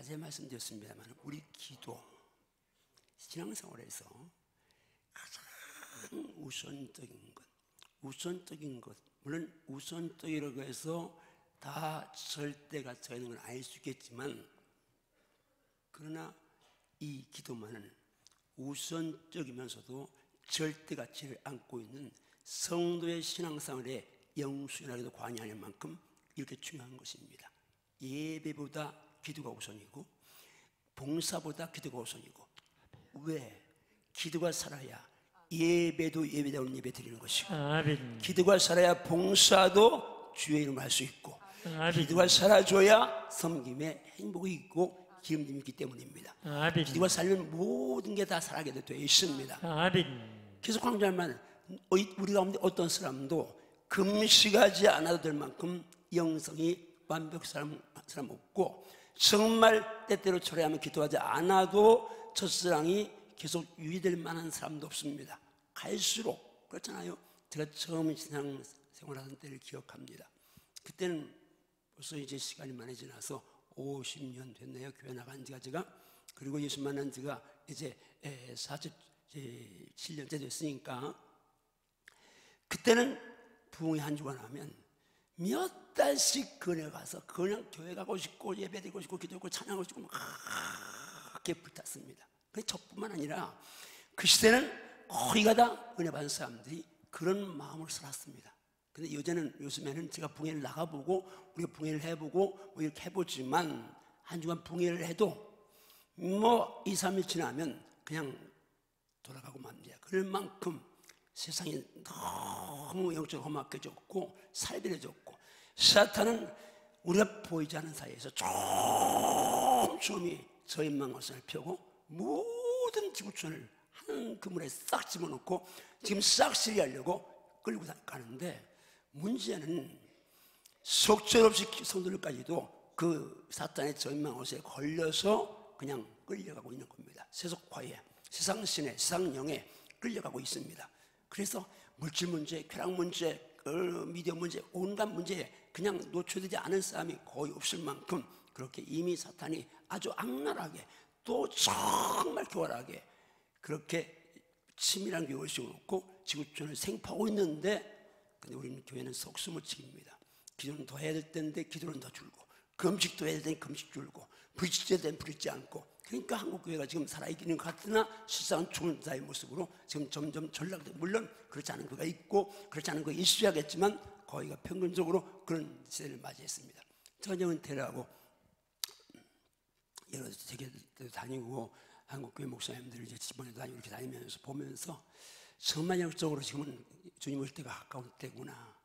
어제 말씀드렸습니다만 우리 기도, 신앙생활에서 가장 우선적인 것, 물론 우선적이라고 해서 다 절대가 저있는 건 아닐 수 있겠지만, 그러나 이 기도만은 우선적이면서도 절대가치를 안고 있는 성도의 신앙생활의 영수이라고도 과언이 아닐 만큼 이렇게 중요한 것입니다. 예배보다 기도가 우선이고 봉사보다 기도가 우선이고, 왜? 기도가 살아야 예배도 예배다운 예배 드리는 것이고, 기도가 살아야 봉사도 주의 이름을 할 수 있고, 기도가 살아줘야 섬김에 행복이 있고 기름짐이 있기 때문입니다. 기도가 살면 모든 게 다 살아게 되어 있습니다. 계속 강조하면 우리 가운데 어떤 사람도 금식하지 않아도 될 만큼 영성이 완벽한 사람 없고, 정말 때때로 초래하면 기도하지 않아도 첫사랑이 계속 유지될 만한 사람도 없습니다. 갈수록 그렇잖아요. 제가 처음 신앙생활하던 때를 기억합니다. 그때는 벌써 이제 시간이 많이 지나서 50년 됐네요. 교회 나간 지가 제가. 그리고 예수 만난 지가 이제 47년째 됐으니까, 그때는 부흥회 한 주가 나면 몇 달씩 근회 가서 그냥 교회 가고 싶고 예배 드리고 싶고 기도하고 찬양하고 싶고 그렇게 불탔습니다. 그게 저뿐만 아니라 그 시대는 거의 다 은혜 받은 사람들이 그런 마음으로 살았습니다. 근데 요즘에는 제가 부흥회를 나가보고 우리가 부흥회를 해보고 뭐 이렇게 해보지만, 한 주간 부흥회를 해도 뭐 2, 3일 지나면 그냥 돌아가고 맙니다. 그럴 만큼 세상이 너무 영적으로 험악해졌고 살벌해졌고, 사탄은 우리가 보이지 않는 사이에서 촘촘히 저인망원선을 펴고 모든 지구촌을 한 그물에 싹 집어넣고 지금 싹쓸이 하려고 끌고 가는데, 문제는 속절없이 성도들까지도 그 사탄의 저인망원선에 걸려서 그냥 끌려가고 있는 겁니다. 세속화에, 세상신에, 세상영에 끌려가고 있습니다. 그래서 물질 문제, 쾌락 문제, 미디어 문제, 온갖 문제에 그냥 노출되지 않은 사람이 거의 없을 만큼 그렇게 이미 사탄이 아주 악랄하게, 또 정말 교활하게 그렇게 치밀한 교육을 씌워놓고 지구촌을 생파하고 있는데, 근데 우리는 교회는 속수무 치기입니다. 기도는 더 해야 될 텐데 기도는 더 줄고, 금식도 해야 될 텐데 금식 줄고, 부딪혀야 될 텐데 부딪지 않고, 그러니까 한국교회가 지금 살아있기는 같으나 실상은 죽은 자의 모습으로 지금 점점 전락돼. 물론 그렇지 않은 교회가 있고 그렇지 않은 교회가 있어야겠지만 거의가 평균적으로 그런 시대를 맞이했습니다. 저는 은퇴를 하고 여러 세계도 다니고 한국교회 목사님들 이제 집안에 다니고 이렇게 다니면서 보면서 정말 영적으로 지금은 주님 올 때가 가까운 때구나,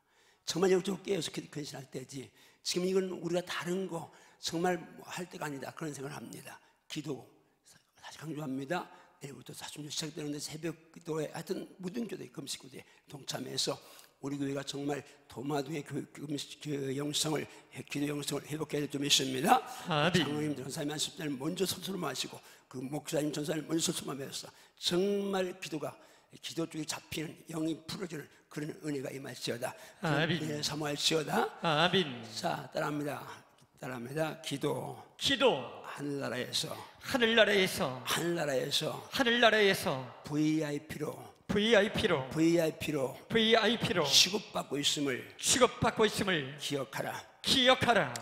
정말 영적으로 깨어서 근신할 때지, 지금 이건 우리가 다른 거 정말 할 때가 아니다, 그런 생각을 합니다. 기도 다시 강조합니다. 내일부터 사순절 시작되는데 새벽 기도에 하여튼 모든 교회 금식 기도에 동참해서 우리 교회가 정말 도마도의 그 영성을, 기도 영성을 회복해야 될 점이 있습니다. 장로님 전사님 한 10년 먼저 솔솔마시고 그 목사님 전사님 먼저 솔솔마면서 정말 기도 쪽에 잡히는 영이 풀어지는 그런 은혜가 임할지어다. 은혜를 사모할지어다. 아멘. 자, 따라합니다. 기도 하늘나라에서 VIP로 취급받고 있음을 기억하라.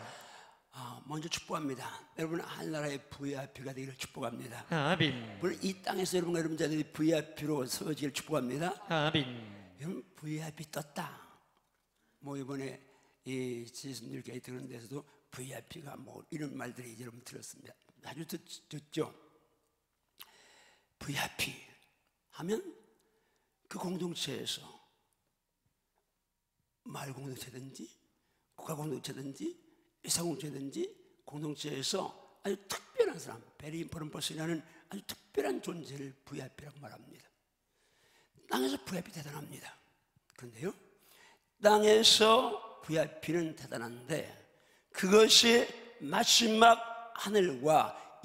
먼저 축복합니다. 여러분 하늘나라의 VIP가 되기를 축복합니다. 아멘. 물론 이 땅에서 여러분들이 VIP로 세워지기를 축복합니다. 아멘. 여러분 VIP 떴다. 뭐 이번에 이 지선들 교회 들은 데서도 VIP가 뭐 이런 말들이 여러분 들었습니다. 아주 듣죠. VIP 하면 그 공동체에서 마을 공동체든지 국가 공동체든지 회사 공동체든지 공동체에서 아주 특별한 사람, 베리 인포런 퍼슨이라는 아주 특별한 존재를 VIP라고 말합니다. 땅에서 VIP 대단합니다. 그런데요, 땅에서 VIP는 대단한데 그것이 마지막 하늘과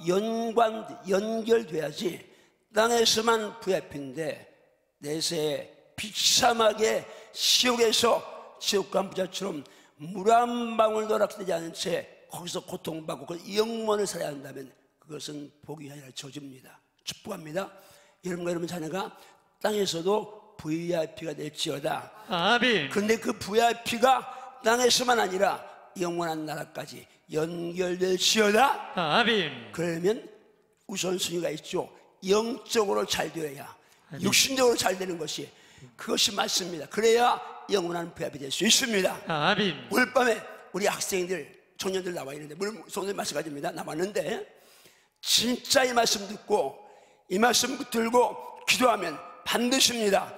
영원과 연결돼야지. 땅에서만 VIP인데 내세에 비참하게 지옥에서 지옥간 부자처럼 물 한 방울도 락되지 않은 채 거기서 고통받고 그 영원을 살아야 한다면 그것은 복이 아니라 저주입니다. 축복합니다. 여러분과 여러분 자녀가 땅에서도 VIP가 될지어다. 아멘. 그런데 그 VIP가 땅에서만 아니라 영원한 나라까지 연결될지어다. 아멘. 그러면 우선순위가 있죠. 영적으로 잘 되어야 육신적으로 잘 되는 것이 그것이 맞습니다. 그래야 영원한 VIP이 될 수 있습니다. 아멘. 오늘 밤에 우리 학생들 청년들 나와 있는데 물론 성도님 마찬가지입니다. 남았는데 진짜 이 말씀 듣고 이 말씀 들고 기도하면 반드시입니다.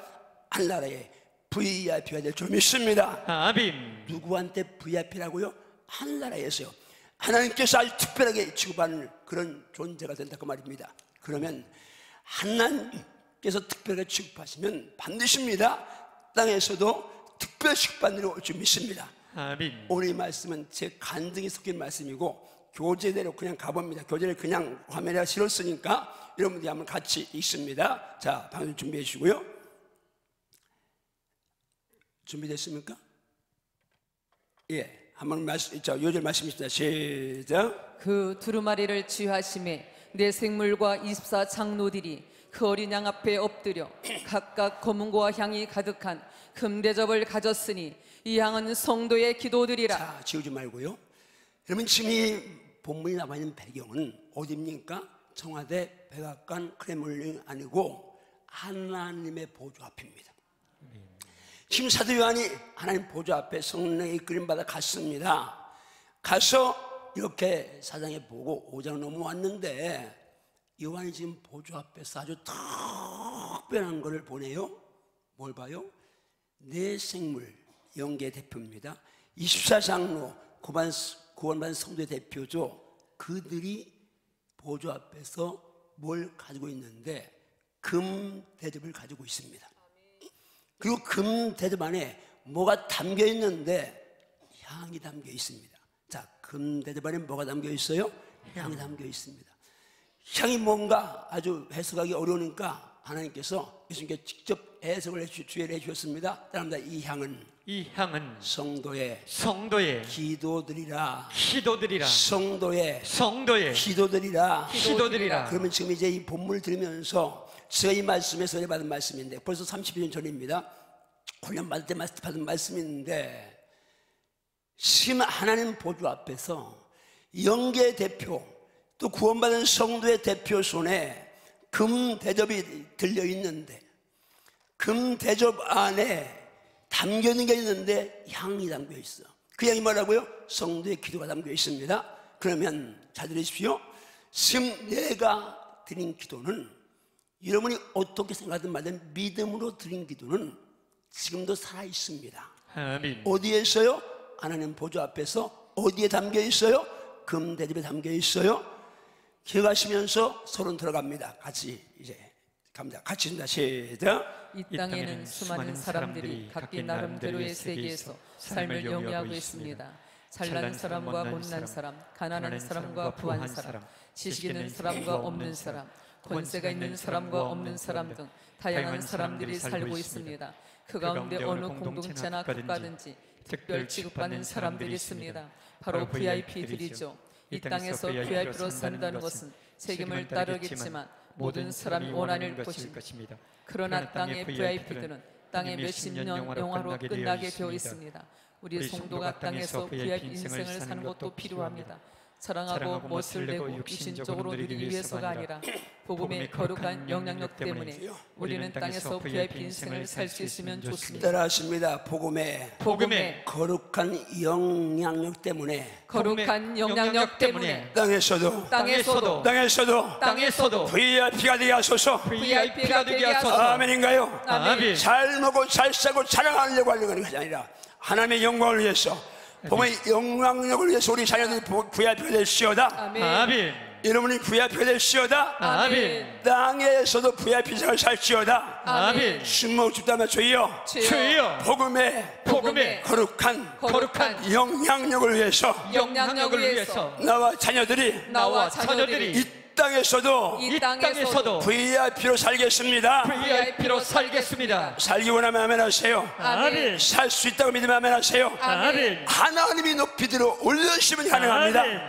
한나라의 VIP가 될 줄 믿습니다. 아멘. 누구한테 VIP라고요? 한나라에서요. 하나님께서 아주 특별하게 취급하는 그런 존재가 된다 그 말입니다. 그러면 하나님께서 특별하게 취급하시면 반드시입니다. 땅에서도 특별 취급받는 줄 믿습니다. 아멘. 오늘 이 말씀은 제 간증이 섞인 말씀이고 교재대로 그냥 가봅니다. 교재를 그냥 화면에 실었으니까 여러분들이 한번 같이 읽습니다. 자, 방송 준비해 주시고요. 준비됐습니까? 예, 한번 요절 말씀 있습니다. 시작. 그 두루마리를 취하심에 내 생물과 24장로들이 그 어린 양 앞에 엎드려 각각 검은고와 향이 가득한 금대접을 가졌으니 이 향은 성도의 기도들이라. 자, 지우지 말고요. 여러분 지금 이 본문이 나와 있는 배경은 어디입니까? 청와대, 백악관, 크렘린 아니고 하나님의 보좌 앞입니다. 지금 사도 요한이 하나님 보좌 앞에 성령의 이끌림받아 갔습니다. 가서 이렇게 사장에 보고 5장 넘어왔는데 요한이 지금 보좌 앞에서 아주 특별한 것을 보네요. 뭘 봐요? 내 생물 영계 대표입니다. 24장로 구원받은 성도의 대표죠. 그들이 보좌 앞에서 뭘 가지고 있는데 금 대접을 가지고 있습니다. 그리고 금 대접 안에 뭐가 담겨 있는데 향이 담겨 있습니다. 자, 금 대접 안에 뭐가 담겨 있어요? 향이 담겨 있습니다. 향이 뭔가 아주 해석하기 어려우니까 하나님께서 예수님께 직접 해석을 주의를 해주셨습니다. 따라합니다. 이 향은 성도의 기도들이라. 성도의 기도들이라. 그러면 지금 이제 이 본문을 들으면서 제가 이 말씀에서 받은 말씀인데 벌써 30년 전입니다. 훈련 받을 때 받은 말씀인데 지금 하나님 보좌 앞에서 영계 대표 또 구원받은 성도의 대표 손에 금 대접이 들려 있는데 금 대접 안에 담겨 있는 게 있는데 향이 담겨 있어. 그 향이 뭐라고요? 성도의 기도가 담겨 있습니다. 그러면 잘 들으십시오. 지금 내가 드린 기도는 여러분이 어떻게 생각하든 말든 믿음으로 드린 기도는 지금도 살아 있습니다. 아멘. 어디에 있어요? 하나님 보좌 앞에서. 어디에 담겨 있어요? 금 대접에 담겨 있어요. 기억하시면서 서론 들어갑니다. 같이 이제 갑니다. 같이 합니다. 시작. 이 땅에는 수많은 사람들이 각기 나름대로의 세계에서 삶을 영위하고 있습니다. 잘난 사람과 못난 사람, 가난한 사람과 부한 사람, 지식 있는 사람과 없는 사람, 권세가 있는 사람과 없는 사람 등 다양한 사람들이 살고 있습니다. 그 가운데 어느 공동체나 국가든지 특별 취급받는 사람들이 있습니다. 바로 VIP들이죠. 이 땅에서 VIP로 산다는 것은 책임을 따르겠지만 모든 사람이 원하는 것입니다. 그러나 땅의 VIP들은 땅의 몇십 년 영화로 끝나게 되어 있습니다. 우리 성도가 땅에서 VIP 인생을 사는 것도 필요합니다. 자랑하고 멋을 내고 육신적으로 누리기 위해서가 아니라 복음의 거룩한 영향력 때문에 우리는 땅에서 VIP 인생을 살 수 있으면 좋습니다. 따라하십니다. 복음의 거룩한 영향력 때문에 땅에서도 VIP가 되게 하소서. 아멘인가요? 아멘. 잘 먹고 잘 살고 자랑하려고 하는 것이 아니라 하나님의 영광을 위해서 복음의 영향력을 위해서 우리 자녀들이 VIP가 될시오다. 아멘. 여러분이 VIP가 될시오다. 아멘. 땅에서도 VIP 생활 살지어다. 아멘. 숨먹고 죽다면 주여 복음의 거룩한 영향력을 위해서 영향력을 위해서 나와 자녀들이 이 땅에서도 이 땅에서도 VIP로 살겠습니다. VIP로 살겠습니다. 살기 원하면 아멘 하세요. 아멘. 살 수 있다고 믿으면 아멘 하세요. 아멘. 하나님이 높이 들어 올리시면 가능합니다. 아멘.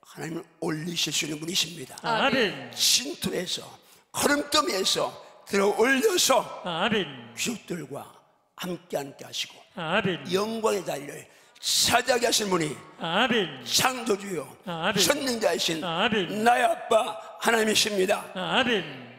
하나님은 올리실 수 있는 분이십니다. 아멘. 신토에서 걸음더미에서 들어 올려서 아멘. 귀족들과 함께 하시고 아멘. 영광의 자리를 차지하게 하신 분이 아멘. 창조주요 아멘. 선능자이신 아멘. 나의 아빠 하나님이십니다. 아멘.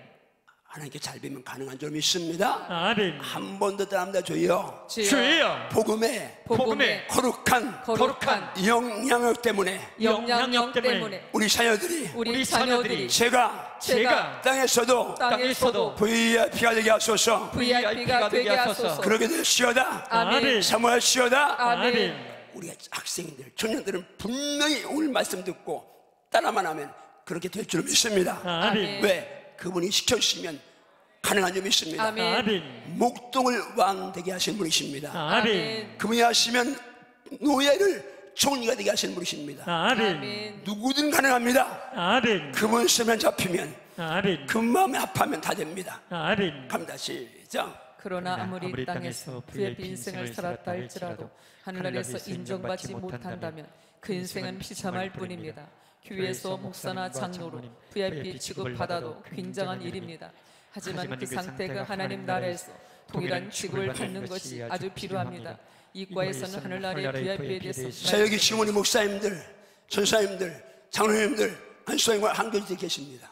하나님께 잘 뵈면 가능한 줄 믿습니다. 아멘. 한 번 더 따라합니다. 주여 주여 복음의 복음의 거룩한 영향력 때문에 영향력 때문에 우리 자녀들이 우리 자녀들이 제가 땅에서도 VIP가 되게 하소서. VIP가 되게 하소서. 그러게 될시어다. 아멘. 사모할시어다. 아멘. 우리 학생들 청년들은 분명히 오늘 말씀 듣고 따라만 하면 그렇게 될 줄 믿습니다. 아멘. 왜? 그분이 시켜주시면 가능한 줄 믿습니다. 아멘. 아멘. 목동을 왕 되게 하신 분이십니다. 아멘. 그분이 하시면 노예를 총리가 되게 하시는 분이십니다. 아멘. 아멘. 누구든 가능합니다. 아멘. 그분 쓰면 잡히면 아멘. 그 마음에 합하면 다 됩니다. 아멘. 갑니다. 시작. 그러나 아무리 땅에서 VIP 인생을 살았다 할지라도 하늘나라에서 인정받지 못한다면 그 인생은 비참할 뿐입니다. 교회에서 목사나 장로로 VIP 취급 받아도 굉장한 일입니다. 하지만 그 상태가 하나님 나라에서 동일한 취급을 받는 것이 아주 필요합니다. 이과에서는 하늘나라의 VIP에 대해서 자, 여기 지금 우리 목사님들, 전사님들, 장로님들, 한수님과 한교지에 계십니다.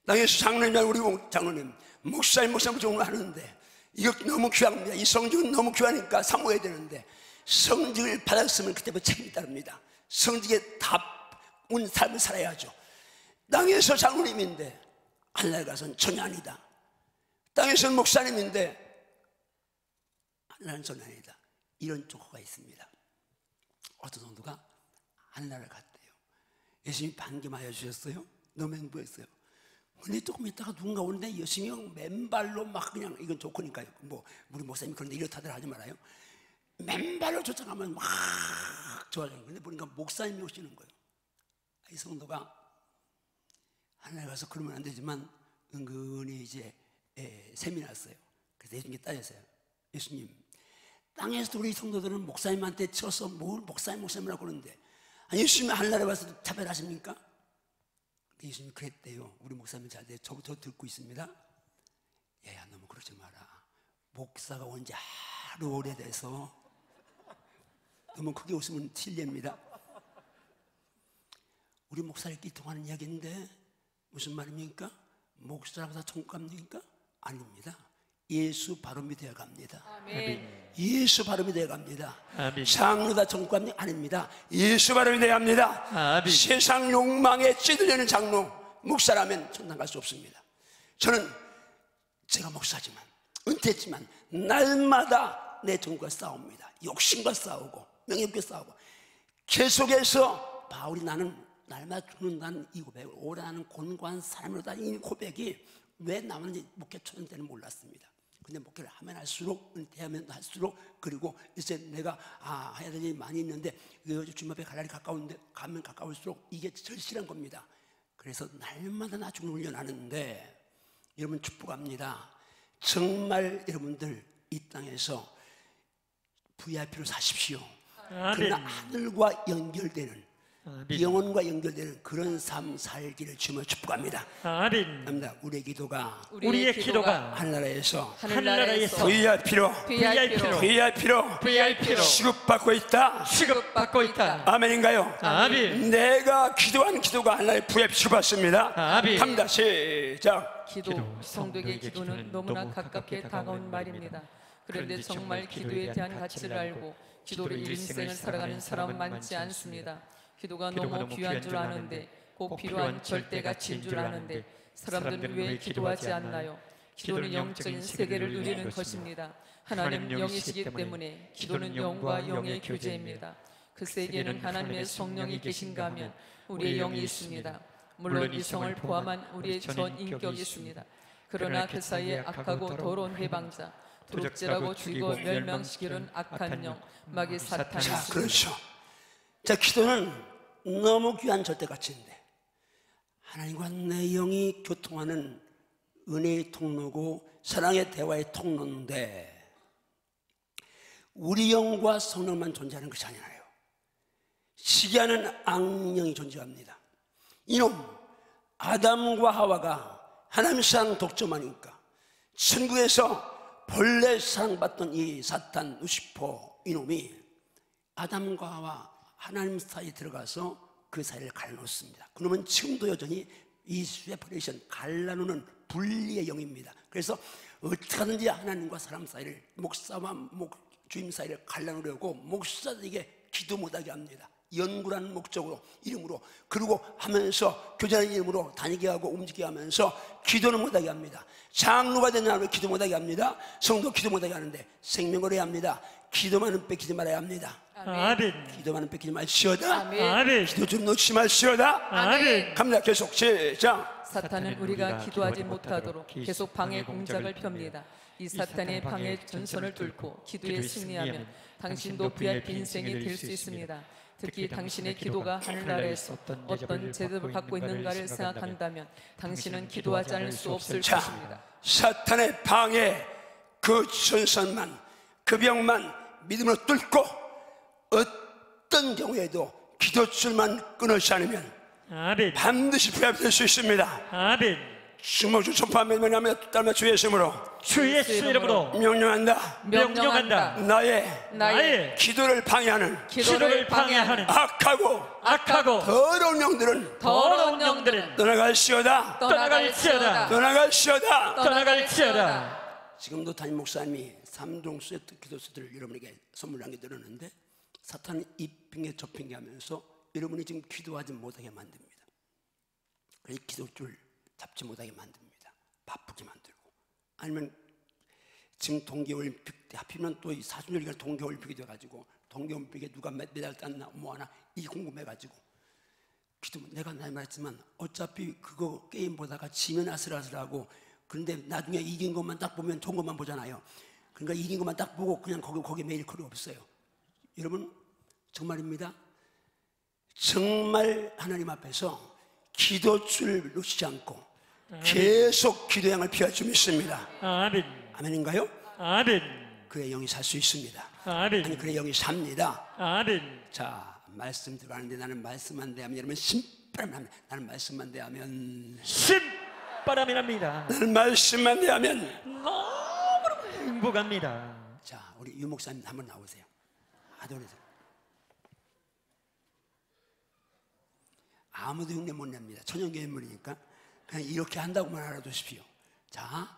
땅에서 장로님이랑 우리 장로님, 목사님 오늘 하는데 이거 너무 귀합니다. 이 성직은 너무 귀하니까 사모해야 되는데 성직을 받았으면 그때부터 책임이 따릅니다. 성직에 답은 삶을 살아야죠. 땅에서 장로님인데 하늘나라 가서는 전혀 아니다. 땅에서는 목사님인데 하늘나라는 전혀 아니다. 이런 조커가 있습니다. 어떤 성도가 하늘나라를 갔대요. 예수님이 반겨맞아 주셨어요. 너무 행복했어요. 근데 조금 있다가 누군가 오는데 예수님이 맨발로 막 그냥, 이건 조커니까요. 뭐 우리 목사님이 그런데 이렇다들 하지 말아요. 맨발로 쫓아가면 막 좋아져요. 근데 보니까 목사님이 오시는 거예요. 이 성도가 하늘에 가서 그러면 안 되지만 은근히 이제 셈이 났어요. 그래서 예수님께 따졌어요. 예수님, 땅에서도 우리 성도들은 목사님한테 쳐서 뭘 목사님이라고 그러는데 아니 예수님이 하늘나라에 와서 차별하십니까? 예수님이 그랬대요. 우리 목사님 잘 돼. 저부터 듣고 있습니다. 얘야 너무 그러지 마라. 목사가 온 지 하루 오래돼서 너무 크게 웃으면 실례입니다. 우리 목사님끼리 통하는 이야기인데 무슨 말입니까? 목사라고 다 천국 갑니까? 아닙니다. 예수 바로 믿어야 갑니다. 아멘. 예수 바로 믿어야 갑니다. 아멘. 장로 다 천국 갑니까? 아닙니다. 예수 바로 믿어야 합니다. 아멘. 세상 욕망에 찌들려는 장로 목사라면 천당 갈 수 없습니다. 저는 제가 목사지만 은퇴했지만 날마다 내 종과 싸웁니다. 욕심과 싸우고 명예롭게 싸우고 계속해서 바울이 나는 날마다 죽는다는 이 고백을 오래 하는 곤고한 사람으로다 이 고백이 왜 나오는지 목회 초년 때는 몰랐습니다. 근데 목회를 하면 할수록 은퇴하면 할수록 그리고 이제 내가 해야 될 일이 많이 있는데 주님 앞에 갈 날이 가까운데 가면 가까울수록 이게 절실한 겁니다. 그래서 날마다 나 죽는 훈련하는데 여러분 축복합니다. 정말 여러분들 이 땅에서 VIP로 사십시오. 그러나 하늘과 연결되는 영혼과 연결되는 그런 삶 살기를 주며 축복합니다. 아멘. 우리의 기도가 우리의 기도가 하늘나라에서 하늘나라에서 VIP로 취급받고 있다. 취급받고 있다. 아멘인가요? 아멘. 내가 기도한 기도가 하나의 VIP 취급받습니다. 아멘. 갑니다. 시작. 기도, 성도에게 기도는 너무나 가깝게 다가온 말입니다. 그런데 정말 기도에 대한 가치를 알고 기도로 일생을 살아가는 사람은 많지 않습니다. 기도가 너무 귀한 줄 아는데 꼭 필요한 절대 가치인 줄 아는데 사람들은 왜 기도하지 않나요? 기도는 영적인 세계를 누리는 것입니다. 하나님 영이시기 때문에 기도는 영과 영의 교제입니다. 그 세계는 하나님의 성령이 계신가 하면 우리의 영이 있습니다. 물론 이성을 포함한 우리의 전 인격이 있습니다. 그러나 그 사이에 악하고 더러운 해방자, 도적질하고 죽이고 멸망시키는 악한 영, 마귀 사탄이 자, 있습니다. 그렇죠. 자, 기도는 너무 귀한 절대 가치인데 하나님과 내 영이 교통하는 은혜의 통로고 사랑의 대화의 통로인데 우리 영과 성령만 존재하는 것이 아니라요. 시기하는 악령이 존재합니다. 이놈 아담과 하와가 하나님의 사랑 독점하니까 천국에서 본래 사랑받던 이 사탄 루시퍼 이놈이 아담과 하와 하나님 사이에 들어가서 그 사이를 갈라놓습니다. 그놈은 지금도 여전히 이 세퍼레이션 갈라놓는 분리의 영입니다. 그래서 어떻게 하든지 하나님과 사람 사이를 목사와 주임 사이를 갈라놓으려고 목사들에게 기도 못하게 합니다. 연구라는 목적으로 이름으로 그리고 하면서 교제라는 이름으로 다니게 하고 움직이게 하면서 기도는 못하게 합니다. 장로가 되냐면 기도 못하게 합니다. 성도 기도 못하게 하는데 생명을 해야 합니다. 기도만은 뺏기지 말아야 합니다. 아멘. 기도만은 뺏기지 말시어다. 아멘. 기도 좀 놓지 말시어다. 아멘. 갑니다. 계속 시작. 사탄은 우리가 기도하지 못하도록 계속 방해 공작을 펴니다. 이 사탄의 방해 전선을 뚫고 기도에 승리하면 당신도 VIP 인생이 될 수 있습니다. 특히 당신의 기도가 하늘나라에서 어떤 제도를 갖고 있는가를 생각한다면 당신은 기도하지 않을 수 없을 것입니다. 사탄의 방해 그 전선만 그 벽만 믿음으로 뚫고 어떤 경우에도 기도줄만 끊어지 않으면 아멘. 반드시 부합될 수 있습니다. 아멘. 주먹주 전파하며 딸며 주의 이름으로 주 예수 이름으로 명령한다. 명령한다. 나의 기도를 방해하는 악하고 더러운 영들은 떠나갈시어다. 지금도 담임 목사님이 3종 세트 기도서들을 여러분에게 선물로 남겨드렸는데 사탄은 입핑계 접핑계 하면서 여러분이 지금 기도하지 못하게 만듭니다. 그래서 기도줄 잡지 못하게 만듭니다. 바쁘게 만들고 아니면 지금 동계올림픽 때 하필이면 또 이 사순절기가 동계올림픽이 돼가지고 동계올림픽에 누가 메달 땄나 뭐하나 이게 궁금해가지고 기도 내가 말했지만 어차피 그거 게임 보다가 지면 아슬아슬하고 그런데 나중에 이긴 것만 딱 보면 좋은 것만 보잖아요. 그러니까 이긴 것만 딱 보고 그냥 거기 매일 글이 없어요. 여러분 정말입니다. 정말 하나님 앞에서 기도줄을 놓치지 않고 계속 기도의 양을 피할 줄 믿습니다. 아멘. 아멘인가요? 아멘. 그의 영이 살 수 있습니다. 아멘. 아니 그의 영이 삽니다. 아멘. 자 말씀 들어가는데 나는 말씀만 대하면 여러분 신바람이 납니다. 나는 말씀만 대하면 신바람이 납니다. 나는 말씀만 대하면 너무 행복합니다. 자 우리 유 목사님 한번 나오세요. 아도에서 아무도 흉내 못 냅니다. 천연교회물이니까 그냥 이렇게 한다고만 알아두십시오. 자,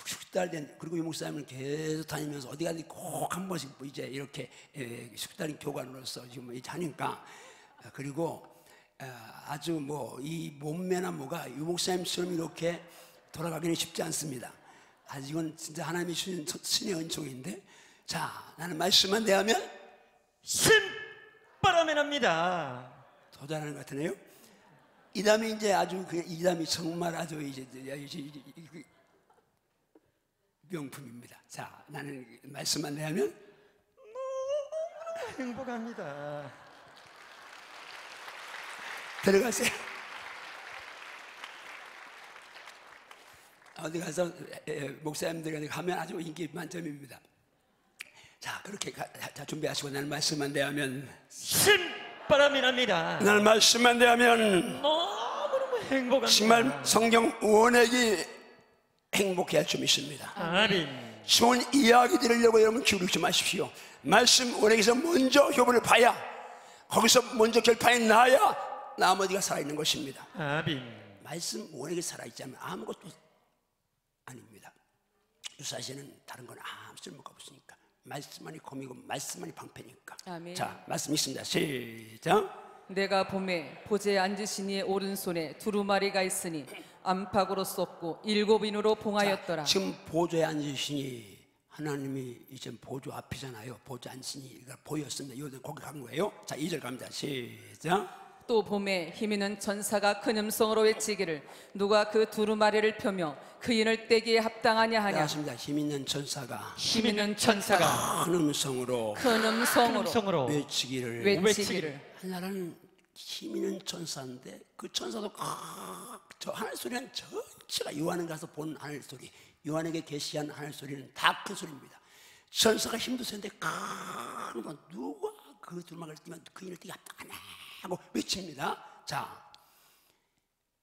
숙달 된 그리고 이 목사님은 계속 다니면서 어디 가든지 꼭 한 번씩 이제 이렇게 숙달인 교관으로서 지금 이제 하니까 그리고 아주 뭐 이 몸매나 뭐가 이 목사님처럼 이렇게 돌아가기는 쉽지 않습니다. 아직은 진짜 하나님이 주신 신의 은총인데 자, 나는 말씀만 대하면 신바람이 납니다. 더 잘하는 것 같으네요. 이 다음에 이제 아주 이 다음이 정말 아주 이제 명품입니다. 자, 나는 말씀만 대하면 행복합니다. 들어가세요. 어디 가서 목사님들이 가면 아주 인기 만점입니다. 자, 그렇게 자 준비하시고 나는 말씀만 대하면 신바람이 납니다. 나는 말씀만 대하면 너무 행복합니다. 정말 성경 원액이 행복해 할 줄 믿습니다. 아멘. 좋은 이야기 들으려고 여러분 기울이지 마십시오. 말씀 원액에서 먼저 효부를 봐야 거기서 먼저 결판이 나야 나머지가 살아있는 것입니다. 아멘. 말씀 원액에 살아있지 않으면 아무것도 아닙니다. 유사시에는 다른 건 아무 쓸모가 없으니까 말씀만이 검이고 말씀만이 방패니까. 아멘. 자, 말씀 있습니다. 시작. 내가 봄에 보좌에 앉으신 이의 오른손에 두루마리가 있으니 안팎으로 쏟고 7인으로 봉하였더라. 지금 보좌에 앉으시니 하나님이 이제 보좌 앞이잖아요. 보좌 앉으시니 보였습니다. 이거 거기 간 거예요. 자, 2절 갑니다. 시작. 또 봄에 힘있는 천사가 큰 음성으로 외치기를 누가 그 두루마리를 펴며 그 인을 떼기에 합당하냐 하냐. 맞습니다. 힘있는 천사가 힘있는 천사가 큰 음성으로 큰 음성으로 외치기를 외치기를 하나는 힘 있는 천사인데 그 천사도 저 하늘 소리는 전체가 요한에 가서 본 하늘 소리, 요한에게 계시한 하늘 소리는 다 큰 소리입니다. 천사가 힘도 세는데 그러면 누가 그 두루마리를 띄면 그 인을 띄게 합당하냐 하고 외칩니다. 자,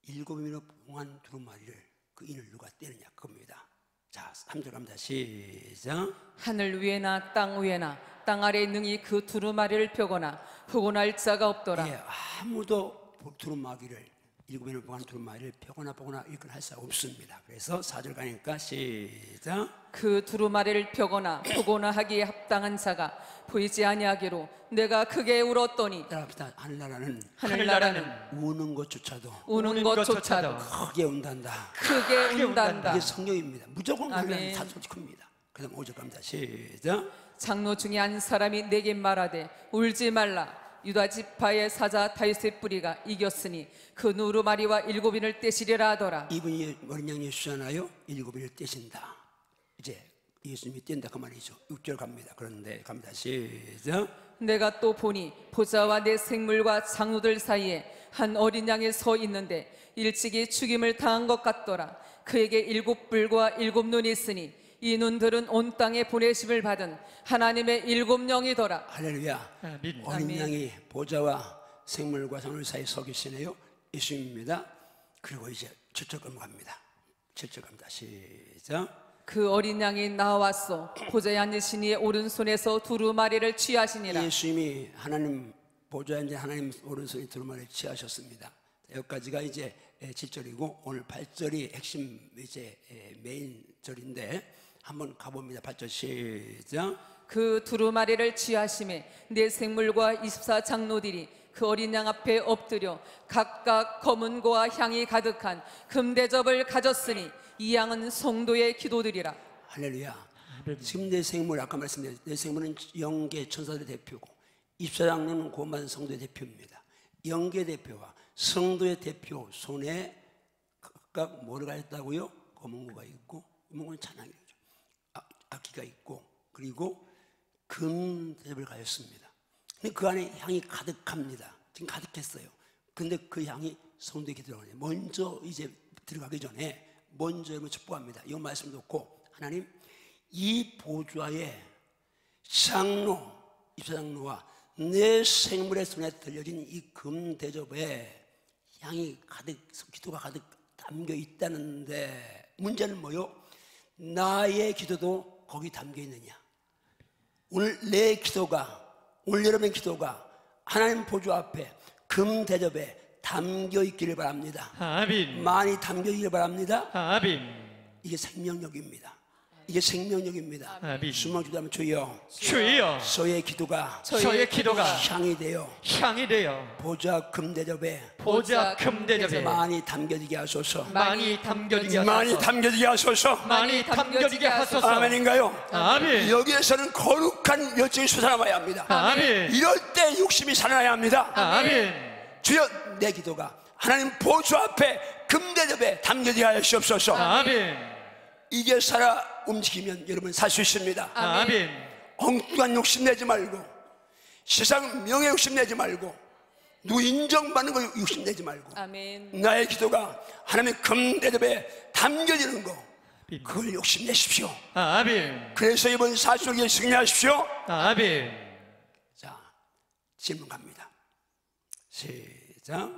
7인으로 봉한 두루마리를 그 인을 누가 떼느냐 그겁니다. 자, 3절 갑니다. 시작. 하늘 위에나 땅 위에나 땅 아래 능히 그 두루마리를 펴거나 보고날 자가 없더라. 예, 아무도 두루마기를 7인을 봉한 두루마리를 펴거나 보거나 이걸 할 수 없습니다. 그래서 4절 가니까 시작. 그 두루마리를 펴거나 보거나 하기에 합당한 자가 보이지 아니하기로 내가 크게 울었더니 따라합시다. 하늘나라는 우는 것조차도 우는 것조차도 크게 운단다. 크게 운단다. 이게 성령입니다. 무조건 아멘. 하늘나라는 사소리 큽니다. 그 다음 5절 갑니다. 시작. 장로 중에 한 사람이 내게 말하되 울지 말라. 유다 지파의 사자 다윗의 뿌리가 이겼으니 그 두루마리와 7인을 떼시리라 하더라. 이분이 어린 양 예수잖아요. 7인을 떼신다. 이제 예수님이 뗀다 그 말이죠. 6절 갑니다. 그런데 갑니다. 시작. 내가 또 보니 보좌와 내 생물과 장로들 사이에 한 어린 양이 서 있는데 일찍이 죽임을 당한 것 같더라. 그에게 7뿔과 7눈이 있으니 이 눈들은 온 땅에 보내심을 받은 하나님의 7영이더라. 할렐루야. 아멘. 어린 아멘. 양이 보좌와 생물과 장로 사이에 서 계시네요. 예수님입니다. 그리고 이제 7절 넘어갑니다. 7절 갑니다. 시작. 그 어린 양이 나왔소. 보좌에 앉으신 이의 오른손에서 두루마리를 취하시니라. 예수님이 하나님 보좌에 앉은 하나님 오른손에 두루마리를 취하셨습니다. 여기까지가 이제 7절이고 오늘 8절이 핵심 이제 메인 절인데 한번 가봅니다. 8절 시작. 그 두루마리를 취하심에 내 생물과 24장로들이 그 어린 양 앞에 엎드려 각각 검은 고와 향이 가득한 금대접을 가졌으니 이 양은 성도의 기도들이라. 할렐루야. 지금 내 생물 아까 말씀드린 내 생물은 영계 천사들의 대표고 24장로는 고만 성도의 대표입니다. 영계 대표와 성도의 대표 손에 각각 뭐를 가졌다고요? 검은 고가 있고 검은 고는 찬양이죠. 악기가 있고 그리고 금대접을 가졌습니다. 근데 그 안에 향이 가득합니다. 지금 가득했어요. 근데 그 향이 성도의 기도라고 해요. 먼저 이제 들어가기 전에 먼저 여러분 축복합니다. 이 말씀 듣고 하나님 이 보좌에 장로, 입사장로와 내 생물의 손에 들려진 이 금대접에 향이 가득, 기도가 가득 담겨 있다는데 문제는 뭐요? 나의 기도도 거기 담겨 있느냐? 오늘 내 기도가, 오늘 여러분의 기도가 하나님 보좌 앞에 금대접에 담겨 있기를 바랍니다. 아멘. 많이 담겨 있기를 바랍니다. 아멘. 이게 생명력입니다. 이게 생명력입니다. 아멘. 숨을 주다면 주여, 주여, 저의 기도가 저의 기도가 향이 되어 향이 되어 보좌 금대접에 보좌 금대접에 많이 담겨지게 하소서. 많이 담겨지게 하소서. 많이 담겨지게 하소서. 많이 담겨지게 하소서. 아멘인가요? 아멘. 여기에서는 거룩한 열정이 솟아나야 합니다. 아멘. 이럴 때 욕심이 살아나야 합니다. 아멘. 주여, 내 기도가 하나님 보좌 앞에 금대접에 담겨지게 하시옵소서. 아멘. 이게 살아 움직이면 여러분 살 수 있습니다. 아멘. 엉뚱한 욕심 내지 말고 세상 명예 욕심 내지 말고 누구 인정받는 거 욕심 내지 말고 아멘. 나의 기도가 하나님의 금대접에 담겨지는 거 그걸 욕심 내십시오. 아멘. 그래서 이번 사순절기에 승리하십시오. 아멘. 자, 질문 갑니다. 시작.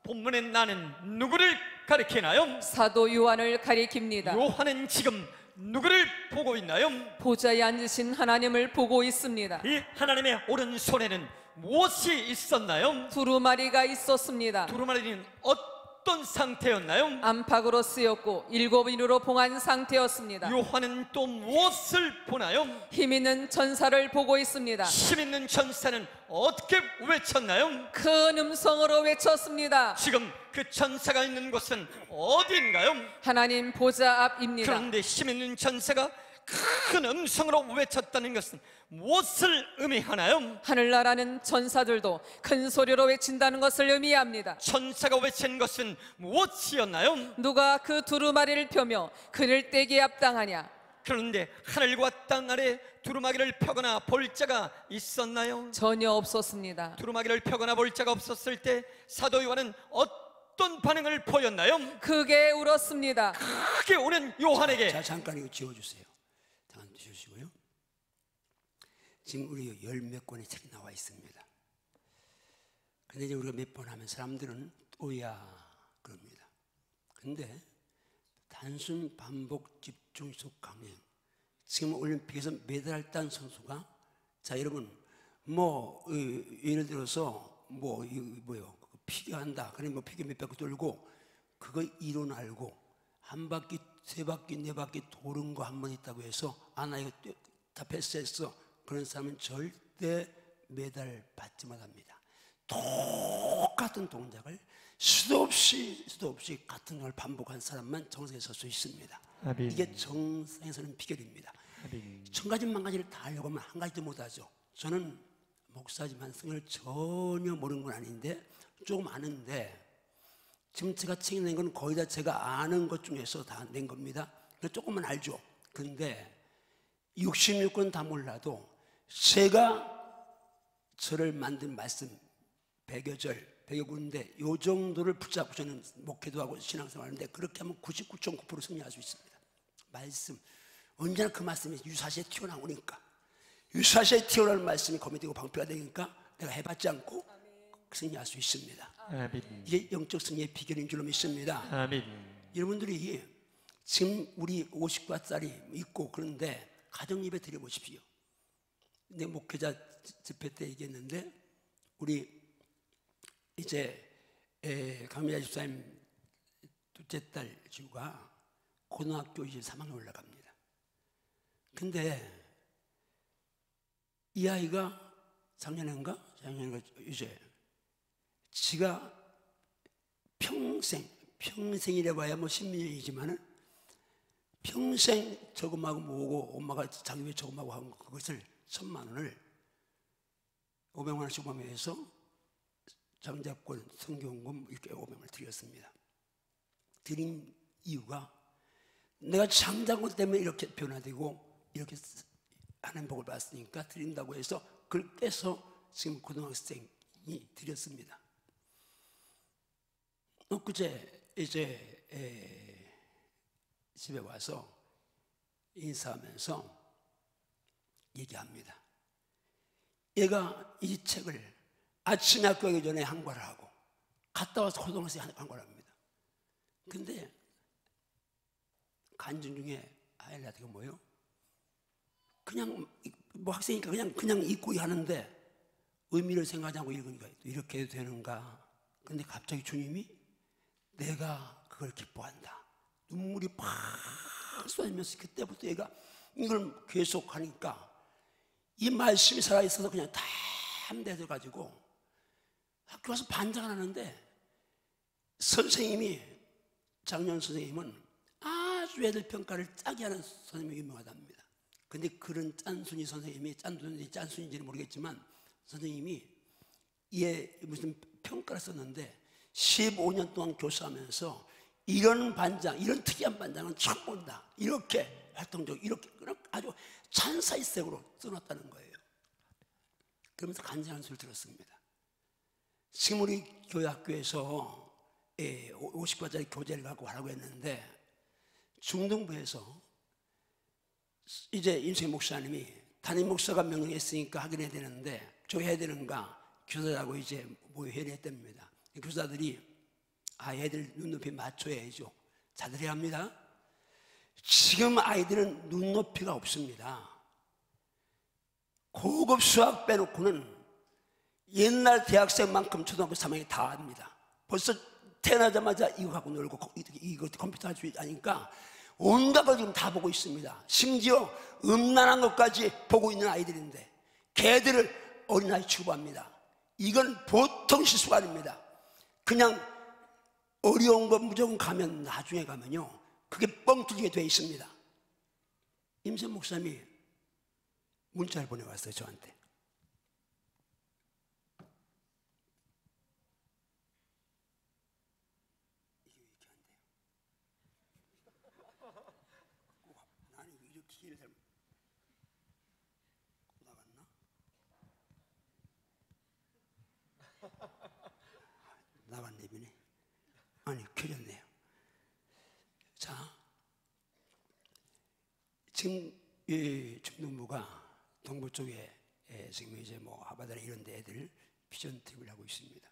본문에 나는 누구를 가리키나요? 사도 요한을 가리킵니다. 요한은 지금 누구를 보고 있나요? 보좌에 앉으신 하나님을 보고 있습니다. 이 하나님의 오른손에는 무엇이 있었나요? 두루마리가 있었습니다. 두루마리는 어떤 상태였나요? 안팎으로 쓰였고 7인으로 봉한 상태였습니다. 요한은 또 무엇을 보나요? 힘 있는 천사를 보고 있습니다. 힘 있는 천사는 어떻게 외쳤나요? 큰 음성으로 외쳤습니다. 지금 그 천사가 있는 곳은 어디인가요? 하나님 보좌 앞입니다. 그런데 힘 있는 천사가 큰 음성으로 외쳤다는 것은 무엇을 의미하나요? 하늘나라는 천사들도 큰 소리로 외친다는 것을 의미합니다. 천사가 외친 것은 무엇이었나요? 누가 그 두루마리를 펴며 그를 떼기에 합당하냐? 그런데 하늘과 땅 아래 두루마기를 펴거나 볼 자가 있었나요? 전혀 없었습니다. 두루마기를 펴거나 볼 자가 없었을 때 사도 요한은 어떤 반응을 보였나요? 크게 울었습니다. 크게 우는 요한에게. 자, 잠깐 이거 지워주세요. 잠깐 주시고요. 지금 우리 열 몇 권의 책이 나와 있습니다. 근데 이제 우리가 몇 번 하면 사람들은 또야 그럽니다. 근데 단순 반복 집중 속 강행. 지금 올림픽에서 메달 딴 선수가, 자 여러분, 예를 들어서 뭐요 피겨한다. 그러면 피겨 몇 바퀴 돌고 그거 이론 알고 한 바퀴, 세 바퀴, 네 바퀴 도는 거 한 번 있다고 해서 나 이거 다 패스했어. 그런 사람은 절대 메달 받지 못합니다. 똑같은 동작을 수도 없이 같은 걸 반복한 사람만 정상에 설 수 있습니다. 아멘. 이게 정상에 서는 비결입니다. 아멘. 천 가지 만 가지를 다 하려고 하면 한 가지도 못하죠. 저는 목사지만 성경을 전혀 모르는 건 아닌데 조금 아는데, 지금 제가 책에 낸 건 거의 다 제가 아는 것 중에서 다 낸 겁니다. 조금만 알죠. 근데 66권 다 몰라도 제가 저를 만든 말씀 100여 절, 100여 군데 요 정도를 붙잡고 저는 목회도 하고 신앙생활하는데, 그렇게 하면 99.9% 승리할 수 있습니다. 말씀, 언제나 그 말씀이 유사시에 튀어나오니까, 유사시에 튀어나오는 말씀이 거미되고 방패가 되니까 내가 해봤지 않고 승리할 수 있습니다. 아멘. 이게 영적 승리의 비결인 줄로 믿습니다. 아멘. 여러분들이 지금 우리 50과짜리 있고 그런데 가정 예배 드려보십시오. 내 목회자 집회 때 얘기했는데, 우리 이제 강미자 집사님 둘째 딸 지우가 고등학교 이제 3학년 올라갑니다. 근데 이 아이가 작년인가 이제 지가 평생이래 봐야 뭐 10년이지만은 평생 저금하고 모으고 엄마가 자기 위해 저금하고 한 그것을 1,000만 원을 500만 원씩 모아서 장자권 성경금 이렇게 500만 원 드렸습니다. 드린 이유가 내가 장자권 때문에 이렇게 변화되고 이렇게 하나님 복을 받았으니까 드린다고 해서 그걸 깨서 지금 고등학생이 드렸습니다. 엊그제 이제 집에 와서 인사하면서 얘기합니다. 얘가 이 책을 아침에 학교 가기 전에 한과를 하고 갔다 와서 고등학생이 한과를 합니다. 근데 간증 중에 하이라이트가 뭐예요? 그냥 뭐 학생이니까 그냥 읽고 하는데 의미를 생각하지 않고 읽으니까 이렇게 해도 되는가? 근데 갑자기 주님이 내가 그걸 기뻐한다. 눈물이 팍 쏟아지면서 그때부터 얘가 이걸 계속 하니까 이 말씀이 살아있어서 그냥 담대해져 가지고 학교 와서 반장을 하는데, 선생님이 장년 선생님은 아주 애들 평가를 짜게 하는 선생님이 유명하답니다. 근데 그런 짠순이 선생님이 짠순인지는 모르겠지만 선생님이 얘 무슨 평가를 썼는데 15년 동안 교수하면서 이런 반장, 이런 특이한 반장은 처음 본다. 이렇게 활동적, 이렇게 아주 찬사일색으로 써놨다는 거예요. 그러면서 간증하는 소리를 들었습니다. 지금 우리 교회 학교에서 50과짜리 교재를 갖고 하라고 했는데 중등부에서 이제 임세 목사님이 담임 목사가 명령했으니까 하긴 해야 되는데 저 해야 되는가 교사라고 이제 모의회를 했답니다. 교사들이 애들 눈높이 맞춰야죠. 잘 들어야 합니다. 지금 아이들은 눈높이가 없습니다. 고급 수학 빼놓고는 옛날 대학생만큼 초등학교 3학년이 다 합니다. 벌써 태어나자마자 이거 갖고 놀고 이거 컴퓨터 할 수 아니까 온갖 걸 지금 다 보고 있습니다. 심지어 음란한 것까지 보고 있는 아이들인데 걔들을 어린아이 취급합니다. 이건 보통 실수가 아닙니다. 그냥 어려운 거 무조건 가면 나중에 가면요 그게 뻥 뚫리게 돼 있습니다. 임세 목사님이 문자를 보내왔어요 저한테. 이게 왜 이렇게 안 돼요? 아니 이렇게 배터리 잘못 나갔나? 나갔네 비네. 아니 켜졌네요. 자, 지금 이 중등부가 동부 쪽에 지금 이제 뭐 하바다나 이런 데 애들 비전 트립을 하고 있습니다.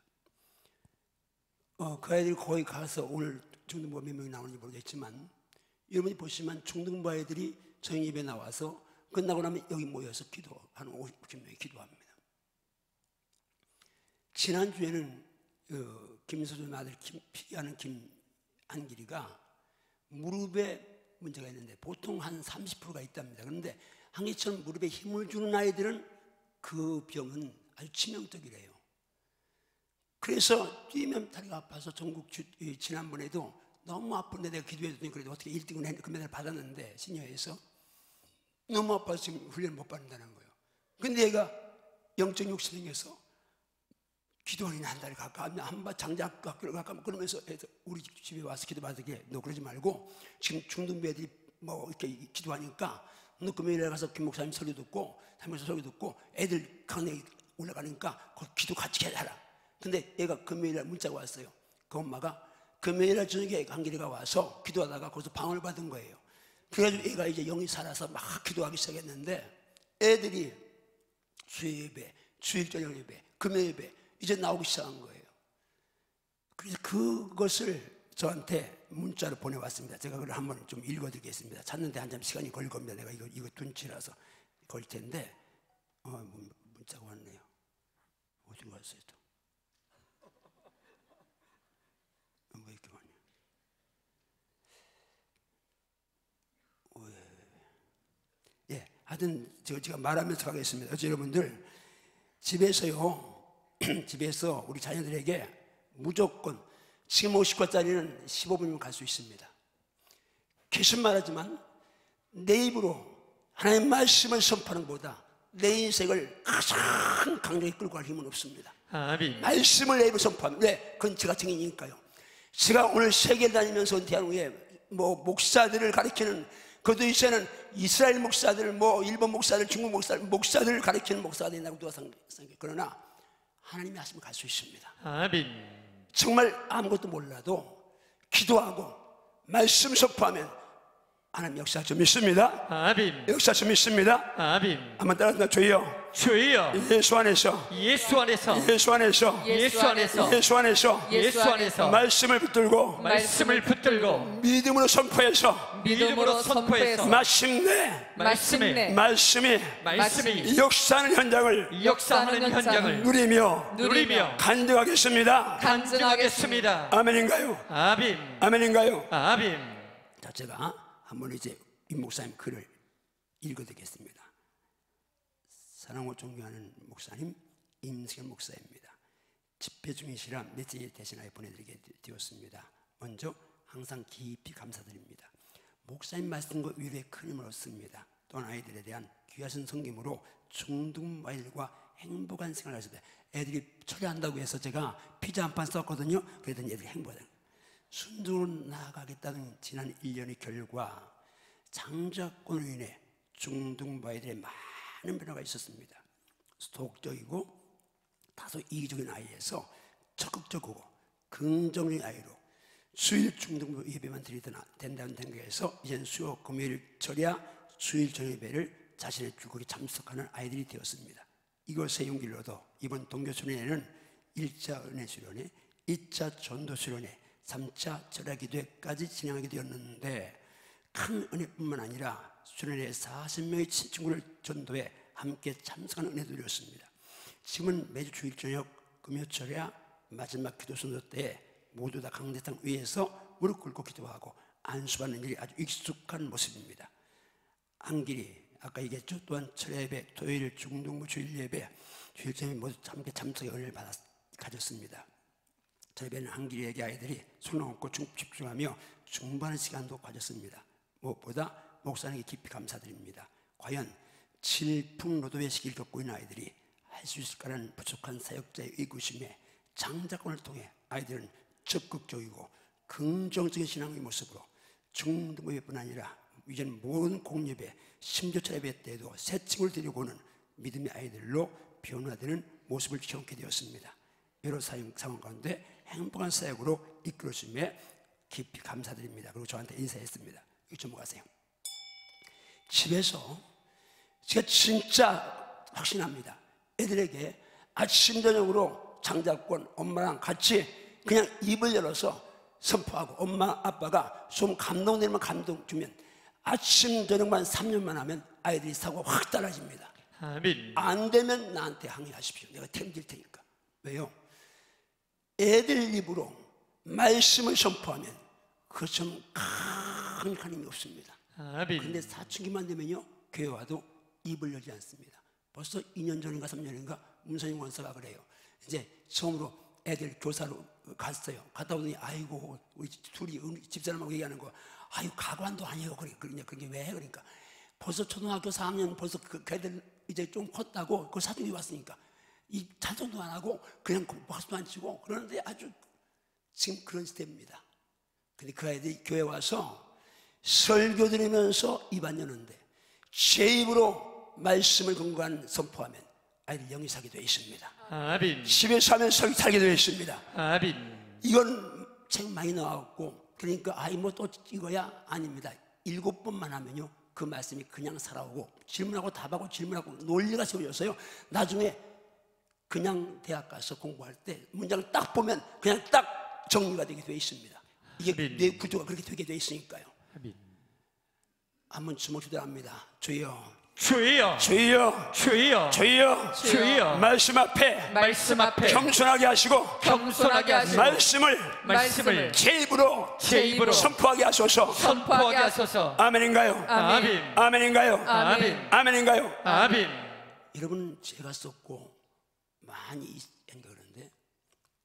그 아이들이 거기 가서 오늘 중등부가 몇 명이 나오는지 모르겠지만 여러분이 보시면 중등부 아이들이 저희 집에 나와서 끝나고 나면 여기 모여서 기도 한 50명이 기도합니다. 지난주에는 김서준 아들 피기하는 김한길이가 무릎에 문제가 있는데 보통 한 30%가 있답니다. 그런데 한길처럼 무릎에 힘을 주는 아이들은 그 병은 아주 치명적이래요. 그래서 뛰면 다리가 아파서 전국 지난번에도 너무 아픈데 내가 기도해줬더니 그래도 어떻게 1등을 금메달 받았는데 시니어에서 너무 아파서 지금 훈련 못 받는다는 거예요. 근데 얘가 영적 욕심이 생겨서 기도하니 한 달 가까이 한번 장작학교를 가까이 그러면서 우리 집에 와서 기도받으게 너 그러지 말고 지금 중등부 애들이 뭐 이렇게 기도하니까 너 금요일에 가서 김 목사님 설교 듣고 사무소 설교 듣고 애들 강릉에 올라가니까 거기 기도 같이 해라. 근데 얘가 금요일에 문자가 왔어요. 그 엄마가 금요일에 저녁에 강길이가 와서 기도하다가 거기서 방을 받은 거예요. 그래가지고 얘가 이제 영이 살아서 막 기도하기 시작했는데 애들이 수요 예배, 주일 저녁 예배, 금요 예배 이제 나오기 시작한 거예요. 그래서 그것을 저한테 문자로 보내왔습니다. 제가 그걸 한번 좀 읽어드리겠습니다. 찾는데 한참 시간이 걸릴 겁니다. 내가 이거 둔치라서 걸릴 텐데 문자가 왔네요. 어디로 갔어요 또? 왜 이렇게 많냐? 예, 하여튼 제가 말하면서 가겠습니다. 어제 여러분들 집에서요. 집에서 우리 자녀들에게 무조건 지금 50과짜리는 15분이면 갈 수 있습니다. 계속 말하지만 내 입으로 하나님의 말씀을 선포하는 것보다 내 인생을 가장 강력히 끌고 갈 힘은 없습니다. 아멘. 말씀을 내 입으로 선포하면 왜? 그건 제가 증인이니까요. 제가 오늘 세계를 다니면서 은퇴한 후에 뭐 목사들을 가리키는 그것도 이제는 이스라엘 목사들, 뭐 일본 목사들, 중국 목사들을 가리키는 목사가 된다고 누가 생각해. 그러나 하나님의 말씀을 갈 수 있습니다. 아멘. 정말 아무것도 몰라도 기도하고 말씀 선포하면 하나님 역사할 줄 믿습니다. 아멘. 역사할 줄 믿습니다. 아멘. 한번 따라서 주여. 주여. 예수 안에서. 예수 안에서. 예수 안에서. 예수 안에서. 예수 안에서. 예수 안에서. 말씀을 붙들고. 말씀을 붙들고. 믿음으로 선포해서. 믿음으로 선포해서. 마침내. 말씀이 역사하는 현장을. 역사하는 현장을. 누리며. 간증하겠습니다. 아멘인가요? 아멘. 아멘인가요? 아멘. 자, 제가 한번 이제 임 목사님 글을 읽어드리겠습니다. 사랑하고 존경하는 목사님 임승현 목사입니다. 집회 중이시라 메시지 대신하여 보내드리게 되었습니다. 먼저 항상 깊이 감사드립니다. 목사님 말씀과 위로에 큰 힘을 얻습니다. 또한 아이들에 대한 귀하신 섬김으로 중등 아이들과 행복한 생활을 하셨다. 애들이 처리한다고 해서 제가 피자 한 판 썼거든요. 그랬더니 애들이 행복하다. 순종으로 나아가겠다는 지난 1년의 결과 장자권으로 인해 중등부 아이들의 많은 변화가 있었습니다. 소극적이고 다소 이기적인 아이에서 적극적이고 긍정적인 아이로 주일 중등부 예배만 드리던 된다는 생각에서 이제는 수요 금요일 절야 주일 저녁 예배를 자신의 줄거기 참석하는 아이들이 되었습니다. 이것의 용기를 얻어 이번 동교 수련회는 1차 은혜 수련회, 2차 전도 수련회, 3차 절야기도회까지 진행하게 되었는데 큰 은혜뿐만 아니라 수련회에 40명의 친구를 전도해 함께 참석하는 은혜도 누렸습니다. 지금은 매주 주일 저녁 금요 절야 마지막 기도 순서 때 모두 다 강대상 위에서 무릎 꿇고 기도하고 안수받는 일이 아주 익숙한 모습입니다. 한길이 아까 얘기했죠. 또한 철야 예배, 토요일 중등부 주일 예배, 주일 저녁 모두 함께 참석의 은혜를 가졌습니다. 저희배는 한길이에게 아이들이 손을 얹고 집중하며 중반의 시간도 가졌습니다. 무엇보다 목사님께 깊이 감사드립니다. 과연 질풍노도의 시기를 겪고 있는 아이들이 할 수 있을까라는 부족한 사역자의 의구심에 장자권을 통해 아이들은 적극적이고 긍정적인 신앙의 모습으로 중등부뿐 아니라 이제는 모든 공예배, 심지어 예배 때도 새 친구를 데리고 오는 믿음의 아이들로 변화되는 모습을 경험하게 되었습니다. 여러 상황 가운데 행복한 사역으로 이끌어주심에 깊이 감사드립니다. 그리고 저한테 인사했습니다. 이거 접목하세요. 집에서 제가 진짜 확신합니다. 애들에게 아침 저녁으로 장자권 엄마랑 같이 그냥 입을 열어서 선포하고 엄마 아빠가 좀 감동되면 감동 주면 아침 저녁만 3년만 하면 아이들이 사고가 확 달라집니다. 아멘. 안 되면 나한테 항의하십시오. 내가 책임질 테니까. 왜요? 애들 입으로 말씀을 선포하면 그것처럼 강력한 힘이 없습니다. 아멘. 그런데 사춘기만 되면요, 교회 와도 입을 열지 않습니다. 벌써 2년 전인가 3년인가 문선영 원사가 그래요. 이제 처음으로 애들 교사로 갔어요. 갔다 오더니 아이고 우리 둘이 집사람하고 얘기하는 거, 아유 가관도 아니에요. 그게 왜 해? 그러니까 벌써 초등학교 4학년 벌써 그 애들 이제 좀 컸다고 그 사춘기 왔으니까 이 찬송도 안 하고 그냥 박수도 안 치고 그러는데 아주 지금 그런 시대입니다. 근데 그 아이들이 교회 와서 설교 들으면서 입 안 여는데 제 입으로 말씀을 근거한 선포하면 아이들 영이 살게 되어 있습니다. 아멘. 집에서 하면 살게 되어 있습니다. 아멘. 이건 책 많이 나왔고 그러니까 아이 뭐 또 이거야? 아닙니다. 7번만 하면요 그 말씀이 그냥 살아오고 질문하고 답하고 질문하고 논리가 세워져서요 나중에 그냥 대학 가서 공부할 때 문장을 딱 보면 그냥 딱 정리가 되게 되어 있습니다. 이게 아멘. 뇌 구조가 그렇게 되게 되어 있으니까요. 아멘. 한번 주먹 기도합니다. 주여, 주여, 주여, 주여, 주여, 주여. 말씀 앞에 말씀 앞에 겸손하게 하시고 겸손하게 하시고 말씀을 제 입으로 제 입으로 선포하게 하소서. 선포하게 하소서. 아멘인가요? 아멘. 아멘인가요? 아멘. 아멘인가요? 아멘. 여러분 제가 썼고 많이 연결하는데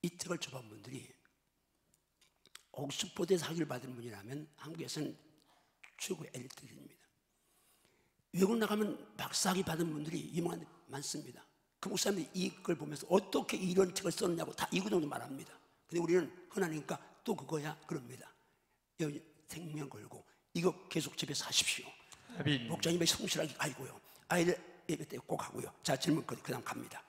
이 책을 접한 분들이 옥스퍼드에서 학위를 받은 분이라면 한국에서는 최고의 엘리트입니다. 외국 나가면 박사학위 받은 분들이 유명한 많습니다. 그 목사님들이 이걸 보면서 어떻게 이런 책을 썼느냐고 다 이구동도 말합니다. 근데 우리는 흔하니까 또 그거야 그럽니다. 여기 생명 걸고 이거 계속 집에서 하십시오. 아멘. 목장님이 성실하게 가고요. 아이들 예배 때 꼭 하고요. 자 질문 그 다음 갑니다.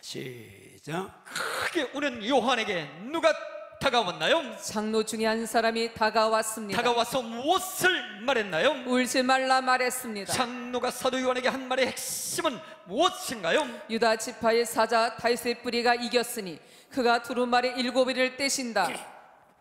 시작. 크게 우는 요한에게 누가 다가왔나요? 장로 중에 한 사람이 다가왔습니다. 다가와서 무엇을 말했나요? 울지 말라 말했습니다. 장로가 사도 요한에게 한 말의 핵심은 무엇인가요? 유다 지파의 사자 다윗의 뿌리가 이겼으니 그가 두루마리 7일을 떼신다.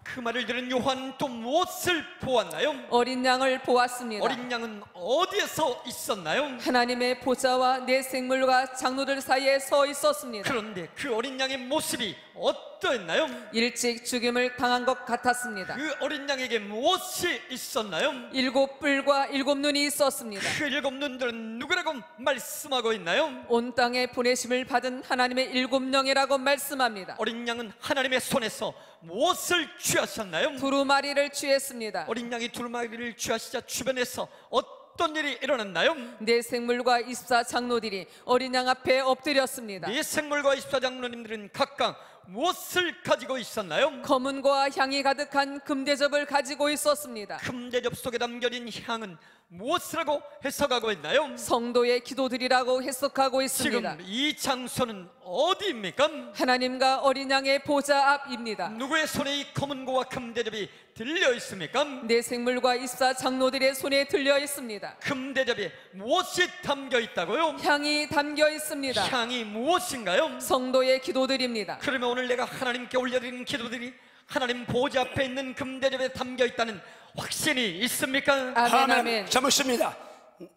그 말을 들은 요한 또 무엇을 보았나요? 어린 양을 보았습니다. 어린 양은 어디에서 있었나요? 하나님의 보좌와 내 생물과 장로들 사이에 서 있었습니다. 그런데 그 어린 양의 모습이 어떠했나요? 일찍 죽임을 당한 것 같았습니다. 그 어린 양에게 무엇이 있었나요? 7뿔과 7눈이 있었습니다. 그 7눈들은 누구라고 말씀하고 있나요? 온 땅에 보내심을 받은 하나님의 7영이라고 말씀합니다. 어린 양은 하나님의 손에서 무엇을 취하셨나요? 두루마리를 취했습니다. 어린 양이 두루마리를 취하시자 주변에서 어떤 일이 일어났나요? 내 생물과 24 장로들이 어린 양 앞에 엎드렸습니다. 네 생물과 24장로님들은 각각 무엇을 가지고 있었나요? 검은과 향이 가득한 금대접을 가지고 있었습니다. 금대접 속에 담겨진 향은 무엇이라고 해석하고 있나요? 성도의 기도들이라고 해석하고 있습니다. 지금 이 장소는 어디입니까? 하나님과 어린 양의 보좌 앞입니다. 누구의 손에 이 검은고와 금대접이 들려 있습니까? 내 생물과 24 장로들의 손에 들려 있습니다. 금대접에 무엇이 담겨 있다고요? 향이 담겨 있습니다. 향이 무엇인가요? 성도의 기도들입니다. 그러면 오늘 내가 하나님께 올려드리는 기도들이 하나님 보좌 앞에 있는 금대접에 담겨 있다는 확신이 있습니까? 아멘, 아멘. 자 묻습니다.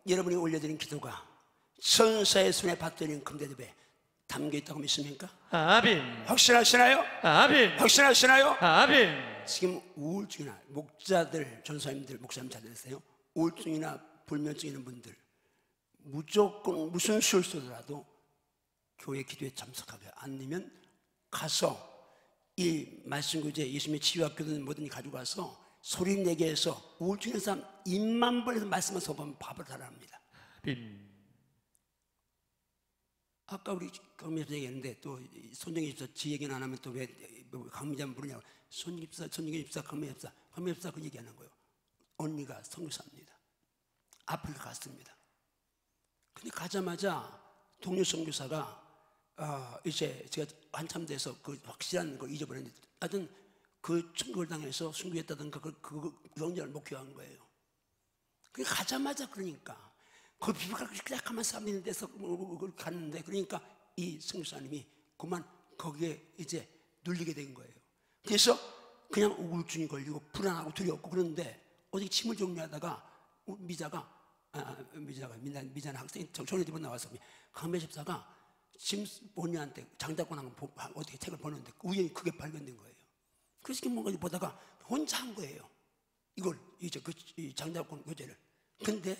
여러분이 올려드린 기도가 천사의 손에 받들린 금대접에 담겨 있다고 믿습니까? 아멘. 확신하시나요? 아멘. 확신하시나요? 아멘. 지금 우울증이나 목자들, 전사님들, 목사님 잘 들으세요? 우울증이나 불면증 있는 분들 무조건 무슨 수를 쏘더라도 교회 기도에 참석하게 않으면 가서 이 말씀 구제 예수님의 치유학교든 뭐든 가지고 가서 소리 내게 해서 우울증 있는 사람 입만 벌려서 말씀을 써보면 밥을 달아납니다. 아멘. 아까 우리 강미자 얘기했는데 또 손정희 집사 지 얘기는 안 하면 또 왜 강미자 부르냐고. 손정희 집사, 강미자 집사 그 얘기하는 거예요. 언니가 성교사입니다. 아프리카 갔습니다. 근데 가자마자 동료 선교사가 이제 제가 한참 돼서 그 확실한 걸 잊어버렸는데 하여튼 그 충격을 당해서 순교했다든가 그 영전을 목격한 거예요. 가자마자 그러니까 그 비비가 약간만 사람 있는 데서 갔는데 그러니까 이 선교사님이 그만 거기에 이제 눌리게 된 거예요. 그래서 그냥 우울증이 걸리고 불안하고 두려웠고 그런데 어디 침을 정리하다가 미자나 학생이 전에 집에 나와서 강배 집사가 짐 본인한테 장작권한 거 어떻게 책을 보는데 우연히 그게 발견된 거예요. 그래서 뭔가 보다가 혼자 한 거예요. 이걸 이제 이 장작권 교재를. 근데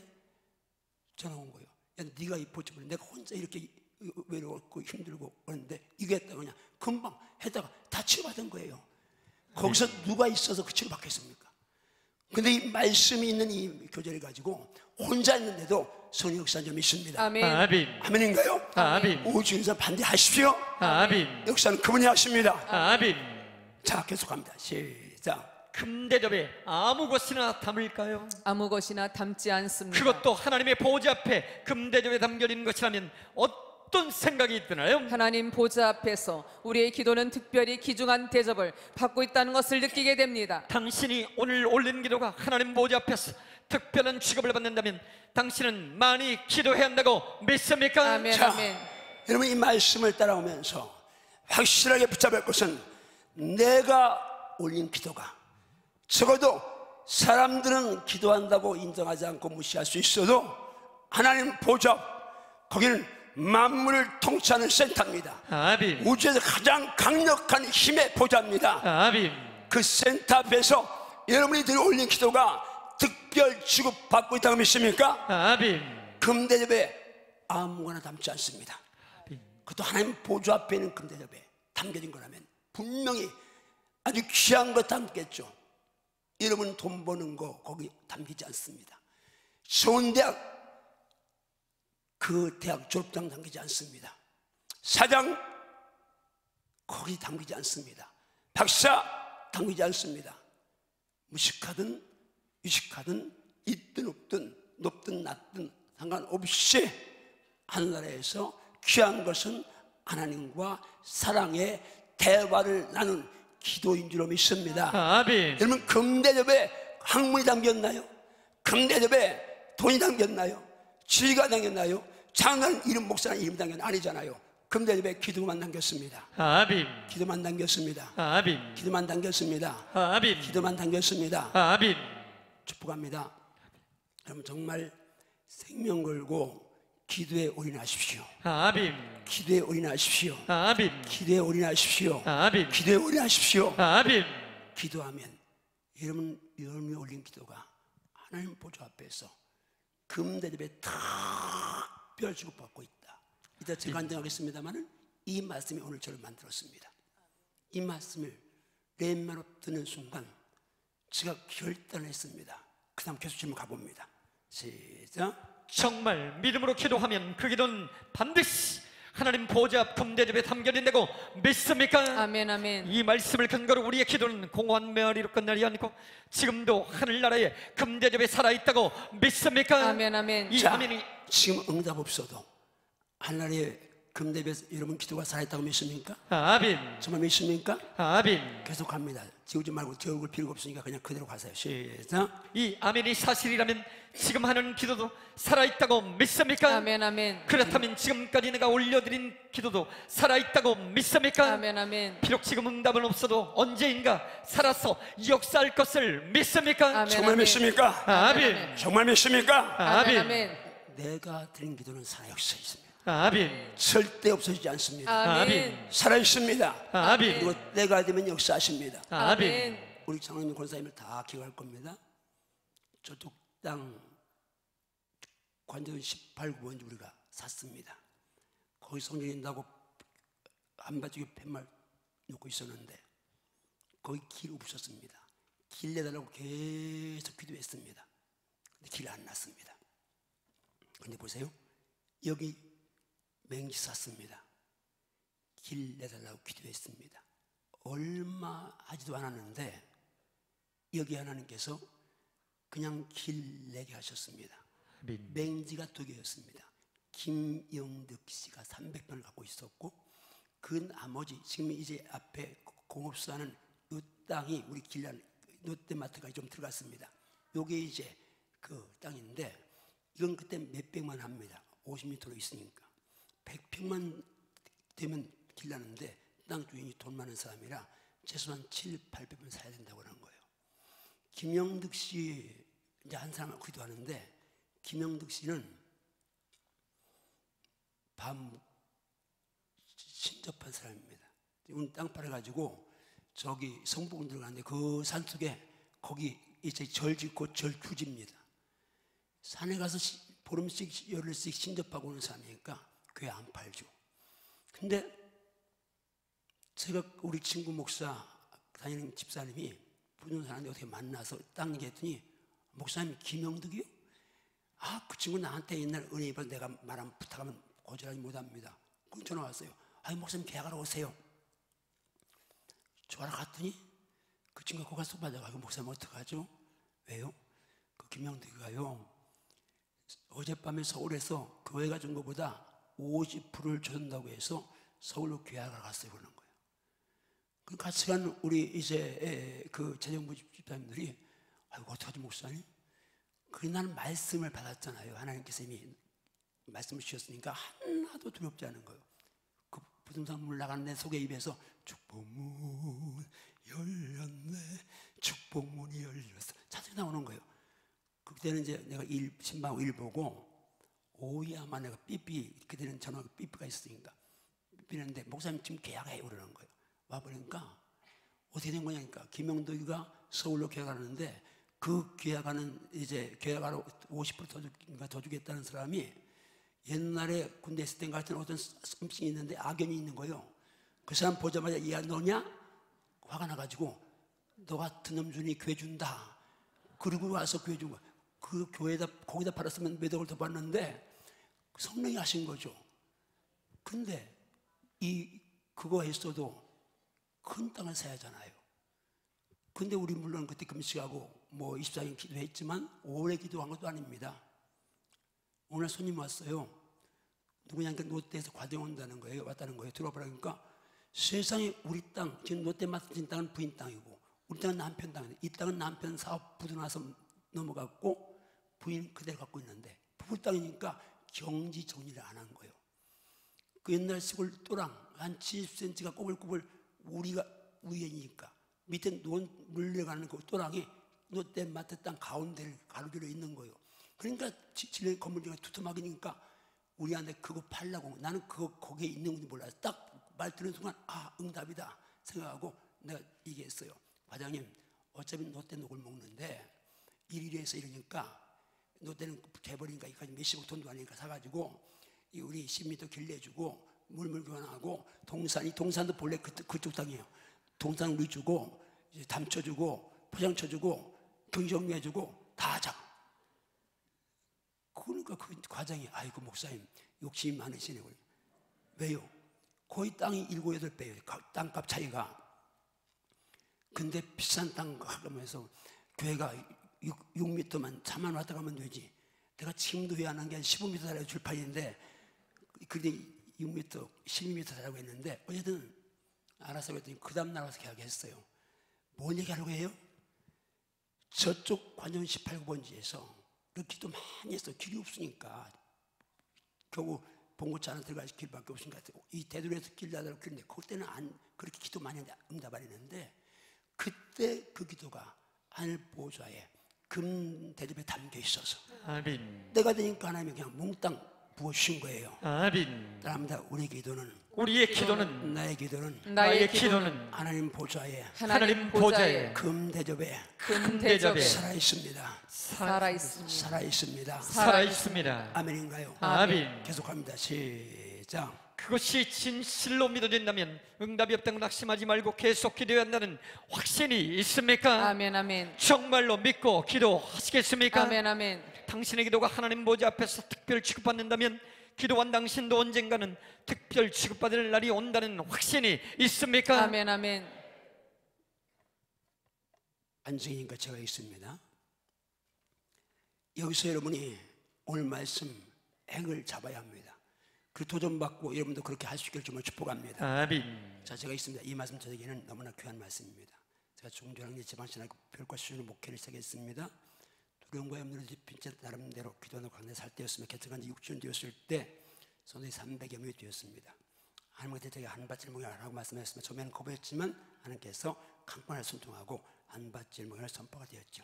전화 온 거예요. 야, 네가 이 보초를 내가 혼자 이렇게 외로웠고 힘들고 그런데 이게 했다가 그냥 금방 했다가 다 치료받은 거예요. 거기서 누가 있어서 그 치료받겠습니까? 근데 이 말씀이 있는 이 교재를 가지고 혼자 있는데도 성령 역사한 점이 있습니다. 아멘. 아멘. 아멘인가요? 아멘. 오주인사 반대하십시오. 아멘. 역사는 그분이 하십니다. 아멘. 자, 계속합니다. 시작. 금대접에 아무 것이나 담을까요? 아무 것이나 담지 않습니다. 그것도 하나님의 보좌 앞에 금대접에 담겨 있는 것이라면 어떤 생각이 드나요? 하나님 보좌 앞에서 우리의 기도는 특별히 귀중한 대접을 받고 있다는 것을 느끼게 됩니다. 당신이 오늘 올린 기도가 하나님 보좌 앞에서 특별한 취급을 받는다면 당신은 많이 기도해야 한다고 믿습니까? 아멘. 자, 아멘. 여러분 이 말씀을 따라오면서 확실하게 붙잡을 것은 내가 올린 기도가 적어도 사람들은 기도한다고 인정하지 않고 무시할 수 있어도 하나님 보좌 거기는 만물을 통치하는 센터입니다. 아멘. 우주에서 가장 강력한 힘의 보좌입니다. 아멘. 그 센터 앞에서 여러분이 올린 기도가 특별 취급받고 있다고 믿습니까? 아멘. 금대접에 아무거나 담지 않습니다. 그것도 하나님 보좌 앞에 있는 금대접에 담겨진 거라면 분명히 아주 귀한 거 담겠죠. 여러분 돈 버는 거 거기 담기지 않습니다. 좋은 대학 그 대학 졸업장 담기지 않습니다. 사장 거기 담기지 않습니다. 박사 담기지 않습니다. 무식하든 유식하든 있든 없든 높든 낮든 상관없이 하늘나라에서 귀한 것은 하나님과 사랑의 대화를 나눈 기도인 줄로 믿습니다. 아멘. 여러분 금대접에 학문이 담겼나요? 금대접에 돈이 담겼나요? 지위가 담겼나요? 장관 이름 목사님 이름 담겼나요? 아니잖아요. 금대접에 기도만 담겼습니다. 아멘. 기도만 담겼습니다. 아멘. 기도만 담겼습니다. 아멘. 기도만 담겼습니다. 아멘. 축복합니다. 여러분 정말 생명 걸고 기도에 올인하십시오. 아멘. 기도에 올인하십시오. 아멘. 기도에 올인하십시오. 아멘. 기도에 올인하십시오. 아멘. 기도하면 여러분이 올린 기도가 하나님 보좌 앞에서 금대접에 특별 취급받고 있다. 이따 제가 간증하겠습니다만은 이 말씀이 오늘 저를 만들었습니다. 이 말씀을 내 입으로 듣는 순간 제가 결단했습니다. 그 다음 계속 질문 가봅니다. 시작. 정말 믿음으로 기도하면 그 기도는 반드시 하나님 보좌 앞 금대접에 담겨진다고 믿습니까? 아멘. 아멘. 이 말씀을 근거로 우리의 기도는 공허한 메아리로 끝나지 않고 지금도 하늘나라에 금대접에 살아있다고 믿습니까? 아멘. 아멘. 이 자, 아멘이 지금 응답 없어도 하늘나라에 금대접에 여러분 기도가 살아있다고 믿습니까? 아멘. 정말 믿습니까? 아멘. 계속합니다. 지우지 말고 제 얼굴 필요가 없으니까 그냥 그대로 가세요. 시작. 이 아멘이 사실이라면 지금 하는 기도도 살아있다고 믿습니까? 아멘. 아멘. 그렇다면 지금까지 내가 올려드린 기도도 살아있다고 믿습니까? 아멘. 아멘. 비록 지금 응답은 없어도 언제인가 살아서 역사할 것을 믿습니까? 아멘. 정말 아멘. 믿습니까? 아멘. 정말 믿습니까? 아멘. 아멘. 아멘. 내가 드린 기도는 살아있어 있습니다. 아멘. 절대 없어지지 않습니다. 아멘. 살아 있습니다. 아멘. 그리고 때가 되면 역사하십니다. 아멘. 우리 장로님 권사님을 다 기억할 겁니다. 저쪽 땅 관전 18구원 우리가 샀습니다. 거기 성전인다고 한바지에 팻말 놓고 있었는데 거기 길 없었습니다. 길 내달라고 계속 기도했습니다. 근데 길 안 났습니다. 근데 보세요. 여기 맹지 샀습니다. 길 내달라고 기도했습니다. 얼마 하지도 않았는데 여기 하나님께서 그냥 길 내게 하셨습니다. 아멘. 맹지가 2개였습니다. 김영득 씨가 300평을 갖고 있었고, 그 나머지 지금 이제 앞에 공업수하는 이 땅이 우리 길란 롯데마트가 좀 들어갔습니다. 요게 이제 그 땅인데, 이건 그때 몇백만 합니다. 50m로 있으니까 100평만 되면 길나는데, 땅 주인이 돈 많은 사람이라 최소한 700~800평 사야 된다고 하는 거예요. 김영득 씨 이제 한 사람 기도하는데, 김영득 씨는 밤 신접한 사람입니다. 오늘 땅 팔아가지고 저기 성북 들어가는데, 그 산속에 거기 이제 절 짓고 절 투지입니다. 산에 가서 보름씩 열흘씩 신접하고 오는 사람이니까 교회 안 팔죠. 근데 제가 우리 친구 목사 다니는 집사님이 부동산한테 어떻게 만나서 땅 얘기했더니, 목사님 김영득이요? 아, 그 친구 나한테 옛날 은혜 입어서 내가 말하면 부탁하면 거절하지 못합니다. 그 전화 왔어요. 아니 목사님 계약하러 오세요. 전화 갔더니 그 친구가 거기서 속 빠져가지고, 목사님 어떡하죠? 왜요? 그 김영득이가요, 어젯밤에 서울에서 교회가 준 것보다 50%를 줘준다고 해서 서울로 계약을 갔어요. 그러는 거예요. 그 같이 간 우리 이제 그 재정부 집사님들이, 아이고 어떡하지 목사님? 그 나는 말씀을 받았잖아요. 하나님께서 이미 말씀을 주셨으니까 하나도 두렵지 않은 거예요. 그 부동산 물 나가는 내 속에 입에서 축복문 열렸네, 축복문이 열렸어, 자주 나오는 거예요. 그때는 이제 내가 신방하고 일 보고 오야만 내가 삐삐, 그때는 전화가 삐삐가 있으니까 삐삐는데, 목사님 지금 계약해요 그러는 거예요. 와보니까 어떻게 된 거냐니까, 김영덕이가 서울로 계약하는데, 그 계약하는 이제 계약하러 50% 더 주겠다는 사람이 옛날에 군대 있을 때 같은 어떤 썸씽이 있는데 악연이 있는 거예요. 그 사람 보자마자, 야 너냐? 화가 나가지고, 너 같은 놈 주니 교회 준다. 그리고 와서 교회 준 거야. 그 교회에다 거기다 팔았으면 몇 억을 더 받는데 성령이 하신 거죠. 근데 그거 했어도 큰 땅을 사야 하잖아요. 근데 우리 물론 그때 금식하고 뭐 24일 기도했지만 오래 기도한 것도 아닙니다. 오늘 손님 왔어요. 누구냐니까 롯데에서 과정 온다는 거예요. 왔다는 거예요. 들어보라니까, 세상에 우리 땅, 지금 롯데 맡은 땅은 부인 땅이고, 우리 땅은 남편 땅인데, 이 땅은 남편 사업 부도나서 넘어갔고 부인 그대로 갖고 있는데, 부부 땅이니까 경지 정리를 안 한 거예요. 그 옛날 시골 또랑 한 70cm가 꼬불꼬불 우리가 우연이니까 밑에 물려가는 그 또랑이 롯데마트 땅 가운데를 가로질러 있는 거예요. 그러니까 지금 건물 중에 두툼하기니까 우리한테 그거 팔라고, 나는 그거 거기에 있는 건지 몰라서 딱 말 들은 순간, 아 응답이다 생각하고 내가 얘기했어요. 과장님, 어차피 롯데 녹을 먹는데 일일에서 이러니까 롯데는 개버리니까 이까지 몇십억 돈도 아니니까 사가지고 우리 10m 길 내주고 물물 교환하고, 동산도 본래 그쪽 땅이에요. 동산 우리 주고 이제 담쳐주고 포장 쳐주고 경정리해주고 다 하자. 그러니까 그 과장이, 아이고 목사님 욕심이 많으시네. 왜요? 거의 땅이 7, 8배예요. 땅값 차이가. 근데 비싼 땅 하면서 교회가 6m만 4만 왔다 가면 되지. 내가 지금도 왜 안 한 게 15m 달라고 줄 판인데, 그게 6m, 12m 달라고 했는데, 어쨌든 알아서 그랬더니 그 다음 날 와서 계약했어요. 뭔 얘기하려고 해요? 저쪽 관전 18번지에서 기도 많이 했어. 길이 없으니까 겨우 봉고차 하나 들어갈 길밖에 없으니까 이 대도에서 길 나다라고 그랬는데, 그때는 그렇게 기도 많이 했는데 응답 안 했는데, 그때 그 기도가 하늘 보좌에 금 대접에 담겨 있어서 아멘. 때가 되니까 하나님이 그냥 몽땅 부어주신 거예요. 아멘. 따라합니다. 우리의 기도는, 우리의 기도는, 나의 기도는 나의 기도는 하나님 보좌에 하나님 보좌에 금 대접에 금 대접에 살아있습니다. 살아있습니다. 살아있습니다. 살아있습니다. 아멘인가요? 아멘. 계속합니다. 시작. 그것이 진실로 믿어진다면 응답이 없다고 낙심하지 말고 계속 기도해야 한다는 확신이 있습니까? 아멘 아멘. 정말로 믿고 기도하시겠습니까? 아멘 아멘. 당신의 기도가 하나님 보좌 앞에서 특별 취급받는다면 기도한 당신도 언젠가는 특별 취급받을 날이 온다는 확신이 있습니까? 아멘 아멘. 안승이니까 제가 있습니다. 여기서 여러분이 오늘 말씀 핵을 잡아야 합니다. 그 도전받고 여러분도 그렇게 할 수 있기를 정말 축복합니다. 아멘. 자, 제가 있습니다. 이 말씀 저에게는 너무나 귀한 말씀입니다. 제가 중조랑리 지방신학교 별과 수련의 목회를 시작했습니다. 두려움과 염려를 짚은 채 나름대로 기도하는 광야에 살 때였으며 개척한 지 6주년 되었을 때 선생이 300여 명이 되었습니다. 하나님께서 제게 한밭질 목양하라고 말씀하셨으며 처음에는 거부했지만 하나님께서 강권을 순종하고 한밭질 목양을 선포가 되었죠.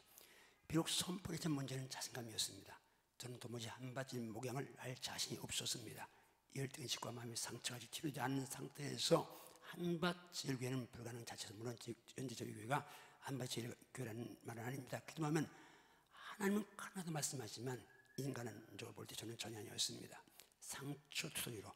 비록 선포했던 문제는 자신감이었습니다. 저는 도무지 한밭질 목양을 할 자신이 없었습니다. 열등의 식과 마음의 상처가 치료되지 않는 상태에서 한밭질 교회는 불가능 자체에서 물론 현재 저희 교회가 한밭질 교회라는 말은 아닙니다. 기도하면 하나님은 하나도 말씀하지만 인간은 저걸 볼 때 저는 전혀 아니었습니다. 상처투성이로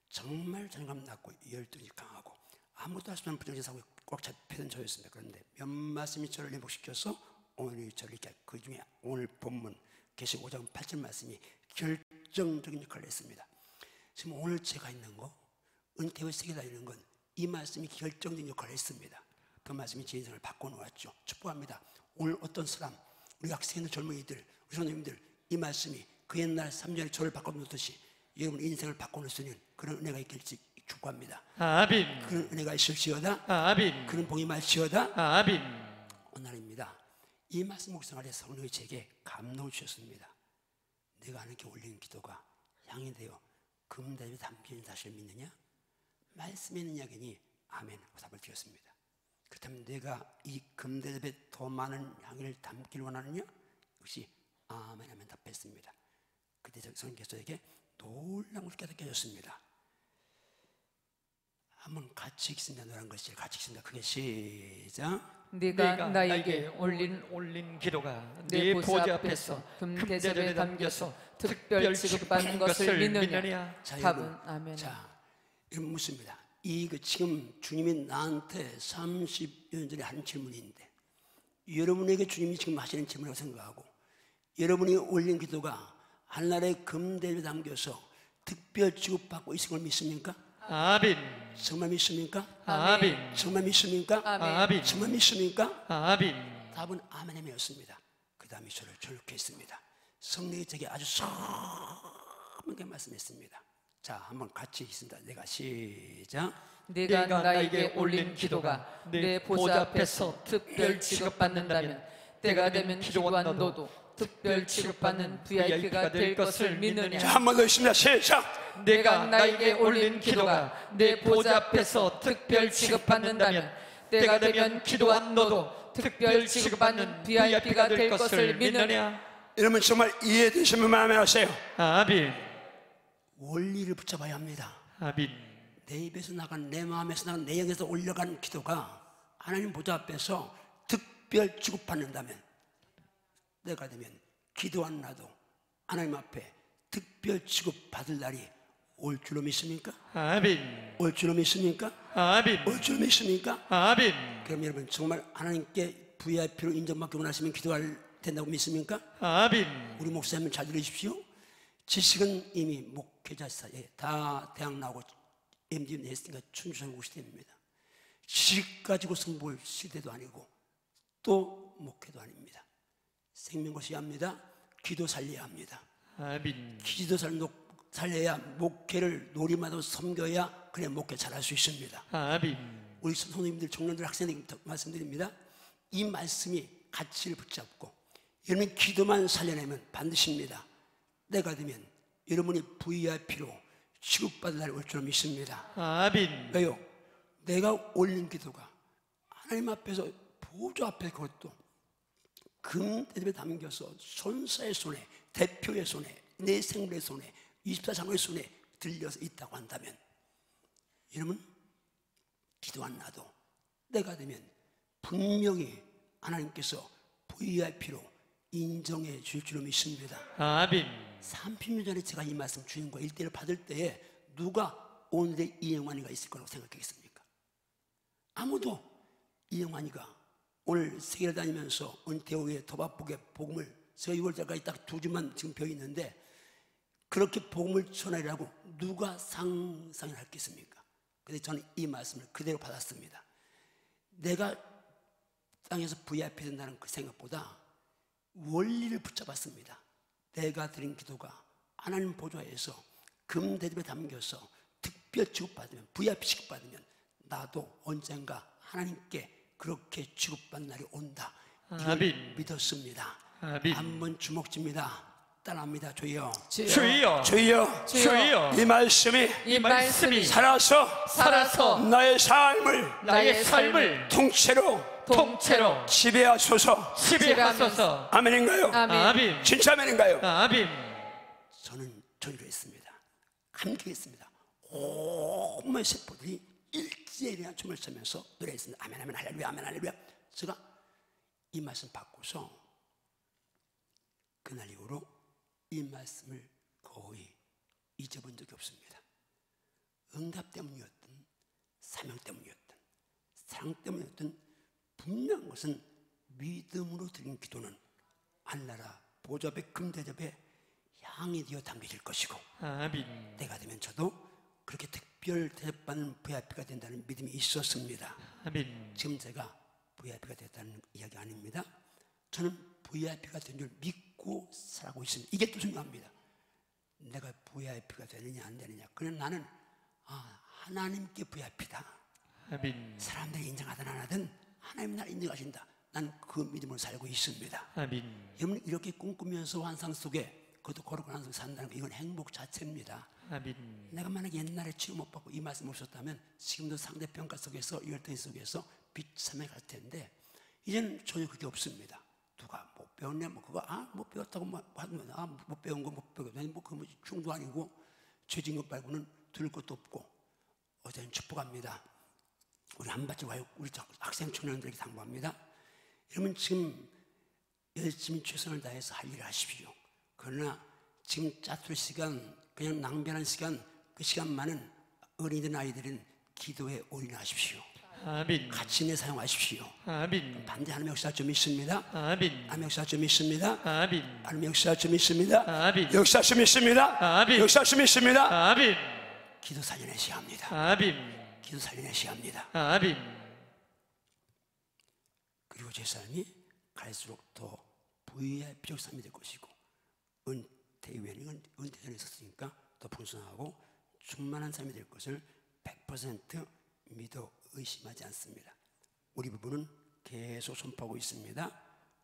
정말 자존감 낮고 열등이 강하고 아무것도 할 수 없는 부정적 사고에 꽉 잡히던 저였습니다. 그런데 몇 말씀이 저를 회복시켜서 오늘 저를 이렇게 그 중에 오늘 본문 계시 5장 8절 말씀이 결정적인 역할을 했습니다. 지금 오늘 제가 있는 거 은퇴의 세계 다니는 건 이 말씀이 결정적인 역할을 했습니다. 그 말씀이 제 인생을 바꿔놓았죠. 축복합니다. 오늘 어떤 사람 우리 학생들 젊은이들 우리 선생님들 이 말씀이 그 옛날 3년에 저를 바꿔놓듯이 여러분 인생을 바꿔놓을 수 있는 그런 은혜가 있길지 축복합니다. 아멘. 그런 은혜가 있을지어다. 아멘. 그런 복이 말지어다. 아멘. 오늘입니다. 이 말씀 묵상할 성령이 제게 감동을 주셨습니다. 내가 하나님께 올리는 기도가 향이 되어 금대접에 담긴 사실을 믿느냐? 말씀에 있는 이야기니 아멘 하고 답을 드렸습니다. 그렇다면 내가 이 금대접에 더 많은 향기를 담기를 원하느냐? 역시 아멘 하면 답했습니다. 그때 성령께서 저에게 놀라운 걸 깨닫게 해줬습니다. 한번 같이 읽습니다. 노란 글씨 같이 읽습니다. 크게 시작. 네가 나에게 올린 기도가 네 보좌 앞에서 금대접에 담겨서 특별 취급받는 것을 믿느냐? 답은 아멘. 자, 여러분 묻습니다. 지금 주님이 나한테 30년 전에 한 질문인데 여러분에게 주님이 지금 하시는 질문이라고 생각하고 여러분이 올린 기도가 하늘나라의 금대접에 담겨서 특별 취급받고 있을 걸 믿습니까? 아멘. 정말 믿습니까? 아멘. 정말 믿습니까? 아멘. 정말 믿습니까? 아멘. 답은 아멘이었습니다. 그 다음에 저를 저렇게 했습니다. 성령이 제게 아주 선하게 말씀했습니다. 자, 한번 같이 있습니다. 내가 시작. 네가 나에게 올린 기도가 내 보좌 앞에서 특별 취급받는다면 때가 되면 기도한 너도 특별 취급받는 VIP가 될 것을 믿느냐? 자, 한 번 더 있습니다. 시작. 내가 나에게 올린 기도가 내 보좌 앞에서 특별 취급받는다면 때가 되면 기도한 너도 특별 취급받는 VIP가 될 것을 믿느냐? 여러분 정말 이해되시면 마음에 하세요. 아멘. 원리를 붙잡아야 합니다. 아멘. 내 입에서 나간 내 마음에서 나간 내 영에서 올려간 기도가 하나님 보좌 앞에서 특별 취급받는다면 때가 되면 기도한 나도 하나님 앞에 특별 취급받을 날이 올 줄로 믿습니까? 아멘. 올 줄로 믿습니까? 아멘. 올 줄로 믿습니까? 아멘. 그럼 여러분 정말 하나님께 VIP로 인정받기 원하시면 기도할 된다고 믿습니까? 아멘. 우리 목사님 잘 들으십시오. 지식은 이미 목회자 사이에 다 대학 나오고 MD 냈으니까 춘추전국 시대입니다. 지식 가지고 승부할 시대도 아니고 또 목회도 아닙니다. 생명고시 합니다. 기도 살려야 합니다. 아멘. 기도 살려야 목회를 놀이마다 섬겨야 그래 목회 잘할 수 있습니다. 아멘. 우리 선생님들, 청년들, 학생들 말씀드립니다. 이 말씀이 가치를 붙잡고 여러분 기도만 살려내면 반드시입니다. 때가 되면 여러분이 VIP로 취급받을 날이 올 줄 믿습니다. 아멘. 왜요? 내가 올린 기도가 하나님 앞에서 보좌 앞에 그것도 금대접에 담겨서 손사의 손에 대표의 손에 내 생물의 손에 24장로의 손에 들려서 있다고 한다면 여러분 기도한 나도 때가 되면 분명히 하나님께서 VIP로 인정해 줄 줄로 믿습니다. 아멘. 30년 전에 제가 이 말씀 주님과 1대1을 받을 때에 누가 오늘의 이영환이가 있을 거라고 생각하겠습니까? 아무도 이영환이가 오늘 세계를 다니면서 은퇴 후에 더 바쁘게 복음을 제가 6월달까지 딱 2주만 지금 벼 있는데 그렇게 복음을 전하려고 누가 상상을 했겠습니까? 그런데 저는 이 말씀을 그대로 받았습니다. 내가 땅에서 VIP 된다는 그 생각보다 원리를 붙잡았습니다. 내가 드린 기도가 하나님 보좌에서 금대접에 담겨서 특별 취급받으면, VIP 취급받으면 나도 언젠가 하나님께 그렇게 취급받는 날이 온다. 아멘. 믿었습니다. 아멘. 한번 주먹집니다. 따라합니다. 주여, 주여, 주여, 주여, 이 말씀이 살아서 나의 삶을 통째로 지배하소서. 아멘인가요? 아멘. 진짜 아멘인가요? 아멘. 저는 전율했습니다. 감격했습니다. 온몸의 세포들이 일제히 춤을 추면서 노래했습니다. 아멘, 아멘, 할렐루야, 아멘, 할렐루야. 제가 이 말씀 받고서 그날 이후로 이 말씀을 거의 잊어본 적이 없습니다. 응답 때문이었든 사명 때문이었든 사랑 때문이었든 분명한 것은 믿음으로 드린 기도는 하늘나라 보좌의 금대접에 향이 되어 담겨질 것이고, 아멘. 때가 되면 저도 그렇게 특별 대접받는 VIP가 된다는 믿음이 있었습니다. 아멘. 지금 제가 VIP가 됐다는 이야기 아닙니다. 저는 VIP가 된 줄 믿고 살아가고 있습니다. 이게 또 중요합니다. 내가 VIP가 되느냐 안 되느냐, 그냥 나는 하나님께 VIP다. 아멘. 사람들이 인정하든 안 하든 하나님 나를 인정하신다. 난 그 믿음으로 살고 있습니다. 아멘. 여러분, 이렇게 꿈꾸면서 환상 속에, 그것도 거룩한 환상 속에 산다는 거, 이건 행복 자체입니다. 아멘. 내가 만약에 옛날에 치유 못 받고 이 말씀 없었다면 지금도 상대평가 속에서, 열등이 속에서 비참해 갈 텐데, 이제는 전혀 그게 없습니다. 누가 못 배웠냐, 뭐 그거 못 배웠다고 하면 못 배운 거 못 배웠다, 뭐 그거 중도 아니고 죄진 것 말고는 들을 것도 없고, 어제는 축복합니다. 우리 한바지 와요. 우리 학생 청년들에게 당부합니다. 여러분, 지금 열심히 최선을 다해서 할 일을 하십시오. 그러나 지금 짜투리 시간, 그냥 낭비하는 시간, 그 시간만은 어린이들 아이들은 기도에 올인하십시오. 아멘. 같이 내 사용하십시오. 아멘. 반대하는 역사 좀 있습니다. 아멘. 하나님 역사 좀 있습니다. 아멘. 하나님 역사 좀 있습니다. 아멘. 역사 좀 있습니다. 아멘. 역사 좀 있습니다. 아멘. 기도 살려내셔야 합니다. 아멘. 기도 살려내셔야 합니다. 아멘. 그리고 제 삶이 갈수록 더 VIP적 삶이 될 것이고, 은퇴 이후에는 은퇴 전에 있었으니까 더 풍성하고 충만한 삶이 될 것을 100% 믿어 의심하지 않습니다. 우리 부부는 계속 선포하고 있습니다.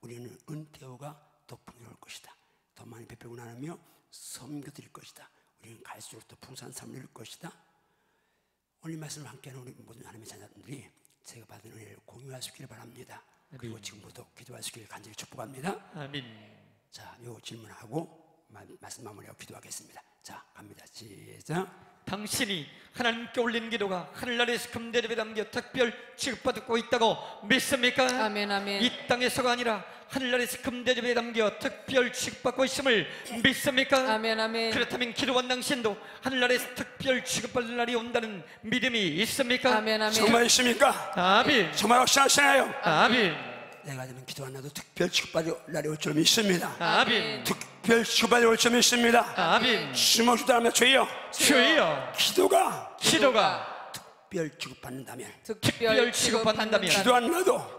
우리는 은퇴 후가 더 풍요로울 것이다. 더 많이 베풀고 나누며 섬겨드릴 것이다. 우리는 갈수록 더 풍성한 삶을 누릴 것이다. 오늘 말씀을 함께하는 우리 모든 하나님의 자녀들이 제가 받은 은혜를 공유할 수 있기를 바랍니다. 그리고 지금부터 기도할 수 있기를 간절히 축복합니다. 아멘. 자, 요 질문하고 말씀 마무리하고 기도하겠습니다. 자, 갑니다. 시작. 당신이 하나님께 올린 기도가 하늘나라에서 금대접에 담겨 특별 취급받고 있다고 믿습니까? 아멘, 아멘. 이 땅에서가 아니라 하늘나라에서 금대접에 담겨 특별 취급받고 있음을 믿습니까? 아멘, 아멘. 그렇다면 기도한 당신도 하늘나라에서 특별 취급받을 날이 온다는 믿음이 있습니까? 아멘, 아멘. 정말 있습니까? 아멘. 정말 확신하시나요? 아멘. 내가 되면 기도 안 나도 특별 취급받을 날이 올 줄 믿습니다. 아멘. 특별 취급받을 올 줄 믿습니다. 아멘. 주먹 주다하며 주여, 주여, 기도가 특별 취급받는다면, 특별 취급받는다면,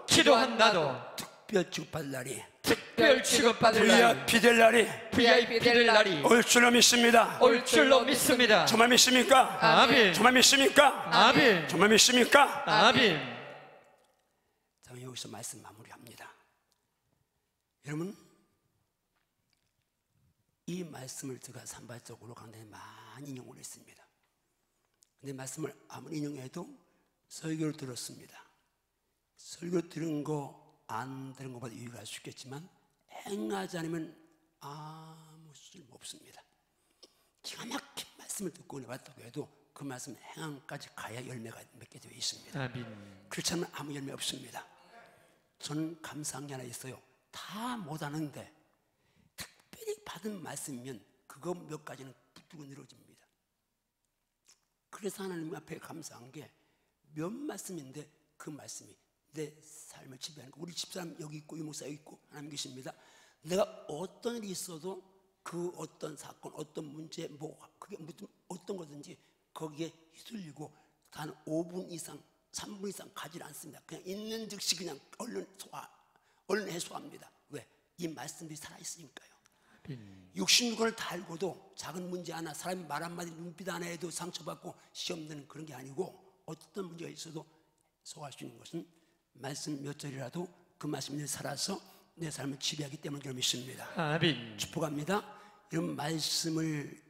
기도한다도 특별 취급받을 날이, 특별 취급받을 날이, VIP 될 날이 올 줄로 믿습니다. 올 줄로 믿습니다. 정말 믿습니까? 아멘. 정말 믿습니까? 아멘. 정말 믿습니까? 아멘. 자, 여기서 말씀 마무리합니다. 여러분, 이 말씀을 제가 산발적으로 강단에 많이 인용을 했습니다. 근데 말씀을 아무리 인용해도 설교를 들었습니다. 설교 들은 거 안 들은 것보다 유익할 수 있겠지만 행하지 않으면 아무 쓸모 없습니다. 기가 막힌 말씀을 듣고 내봤다고 해도 그 말씀 행함까지 가야 열매가 맺게 되어 있습니다. 아멘. 그렇지 않으면 아무 열매 없습니다. 저는 감사한 게 하나 있어요. 다 못하는데 특별히 받은 말씀이면 그거 몇 가지는 붙들고 늘어집니다. 그래서 하나님 앞에 감사한 게 몇 말씀인데 그 말씀이 내 삶을 지배하는 거. 우리 집사람 여기 있고 유목사 여기 있고 하나님 계십니다. 내가 어떤 일이 있어도 그 어떤 사건, 어떤 문제, 뭐 그게 어떤 거든지 거기에 휘둘리고 단 5분 이상 3분 이상 가지 않습니다. 그냥 있는 즉시 그냥 얼른 해소합니다. 왜? 이 말씀들이 살아있으니까요. 66권을 다 알고도 작은 문제 하나, 사람이 말 한마디 눈빛 하나에도 상처받고 시험 드는 그런 게 아니고, 어떤 문제가 있어도 소화할 수 있는 것은 말씀 몇 절이라도 그 말씀이 늘 살아서 내 삶을 지배하기 때문에 그런 믿습니다. 아멘. 축복합니다. 이런 말씀을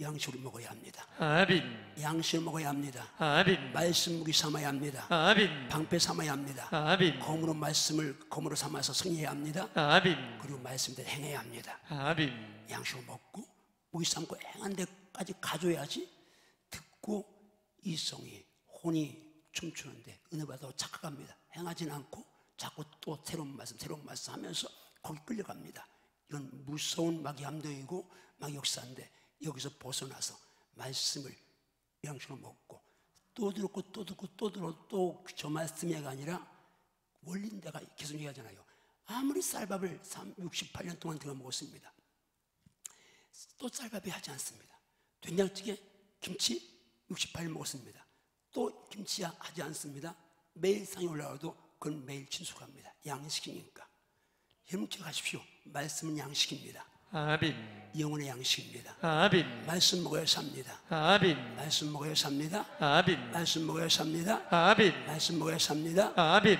양식으로 먹어야 합니다. 아멘. 양식을 먹어야 합니다. 아멘. 말씀 무기 삼아야 합니다. 아멘. 방패 삼아야 합니다. 아멘. 검으로 말씀을 검으로 삼아서 승리해야 합니다. 아멘. 그리고 말씀대로 행해야 합니다. 아멘. 양식을 먹고 무기 삼고 행한 데까지 가져야지 듣고 이성이 혼이 춤추는데 은혜 받아 착각합니다. 행하진 않고 자꾸 또 새로운 말씀 하면서 거기 끌려갑니다. 이건 무서운 마귀 함정이고 마귀 역사인데, 여기서 벗어나서 말씀을 양식으로 먹고 또 듣고 또 듣고 또 들어 또 저 말씀이가 아니라 원리는 내가 계속 얘기하잖아요. 아무리 쌀밥을 68년 동안 제가 먹었습니다. 또 쌀밥이 하지 않습니다. 된장찌개, 김치 68년 먹었습니다. 또 김치 하지 않습니다. 매일 상이 올라와도 그건 매일 친숙합니다. 양식이니까. 여러분 기억하십시오. 말씀은 양식입니다. 아멘. 영혼의 양식입니다. 아멘. 말씀 먹어야 삽니다. 아멘. 말씀 먹어야 삽니다. 아멘. 말씀 먹어야 삽니다. 아멘. 말씀 먹어야 삽니다. 아멘.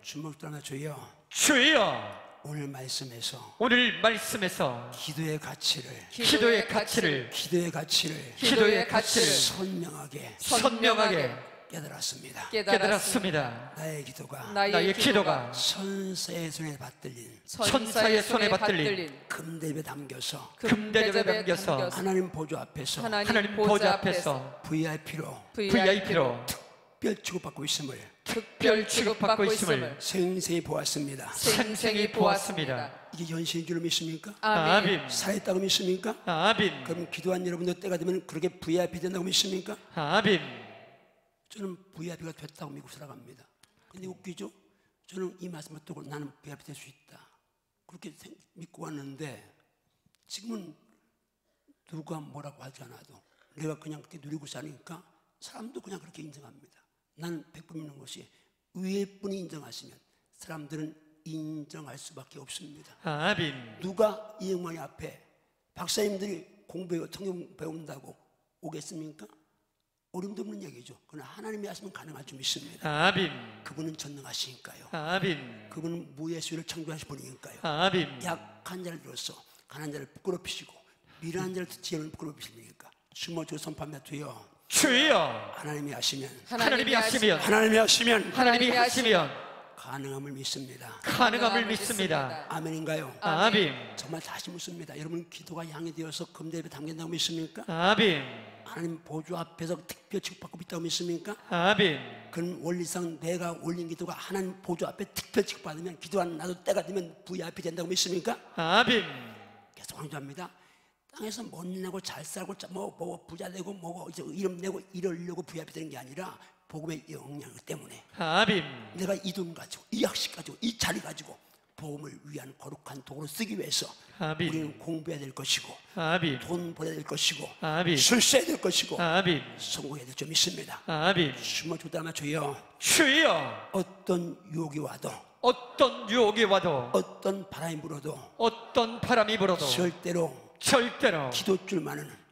주먹 들어 주여, 주여, 오늘 말씀에서 오늘 말씀에서 기도의 가치를 기도의 가치를 선명하게 깨달았습니다. 나의 기도가 나의 기도가 천사의 손에 받들린 천사의 손에 받들린 금대접에 담겨서 하나님 보좌 앞에서 하나님 보좌 앞에서 VIP로 특별 취급받고 있음을 생생히 보았습니다. 이게 현실인 줄 믿습니까? 아멘. 살아있다고 믿습니까? 아멘. 그럼 기도한 여러분들 때가 되면 그렇게 VIP 된다고 믿습니까? 아멘. 저는 VIP가 됐다고 믿고 살아갑니다. 근데 웃기죠? 저는 이 말씀을 듣고 나는 VIP 될 수 있다, 그렇게 믿고 왔는데, 지금은 누가 뭐라고 하지 않아도 내가 그냥 그렇게 누리고 사니까 사람도 그냥 그렇게 인정합니다. 나는 100% 믿는 것이 위에 분이 인정하시면 사람들은 인정할 수밖에 없습니다. 아멘. 누가 이 영광의 앞에 박사님들이 공부해 성경 배운다고 오겠습니까? 어림도 없는 얘기죠. 그러나 하나님이 하시면 가능할 줄 믿습니다. 아멘. 그분은 전능하시니까요. 아멘. 그분은 무의 수를 창조하신 분이니까요. 아멘. 약한 자를 들어서 강한 자를 부끄럽히시고 미련한 자를 듣지 않으면 부끄럽히십니까? 숨어주고 선포하며 주여, 하나님이 하시면 가능함을 믿습니다. 아멘인가요? 아멘. 정말 다시 묻습니다. 여러분 기도가 양이 되어서 금대접에 담긴다고 믿습니까? 아멘. 하나님 보좌 앞에서 특별 취급받고 있다고 믿습니까? 아멘. 그건 원리상 내가 올린 기도가 하나님 보좌 앞에 특별 취급받으면 기도하는 나도 때가 되면 VIP 된다고 믿습니까? 아멘. 계속 강조합니다. 땅에서 멋내고 잘 살고 뭐 부자 되고 뭐 이름 내고 이러려고 VIP 되는 게 아니라 복음의 영향 때문에 아멘. 내가 이 돈 가지고 이 학식 가지고 이 자리 가지고 복음을 위한 거룩한 도구로 쓰기 위해서 아멘. 우리는 공부해야 될 것이고 아멘. 돈 벌어야 될 것이고 아멘. 출세해야 될 것이고 아멘. 성공해야 될 줄 믿습니다. 아멘. 숨을 죽다마 주여, 어떤 유혹이 와도 어떤 바람이 불어도 절대로 기도줄만은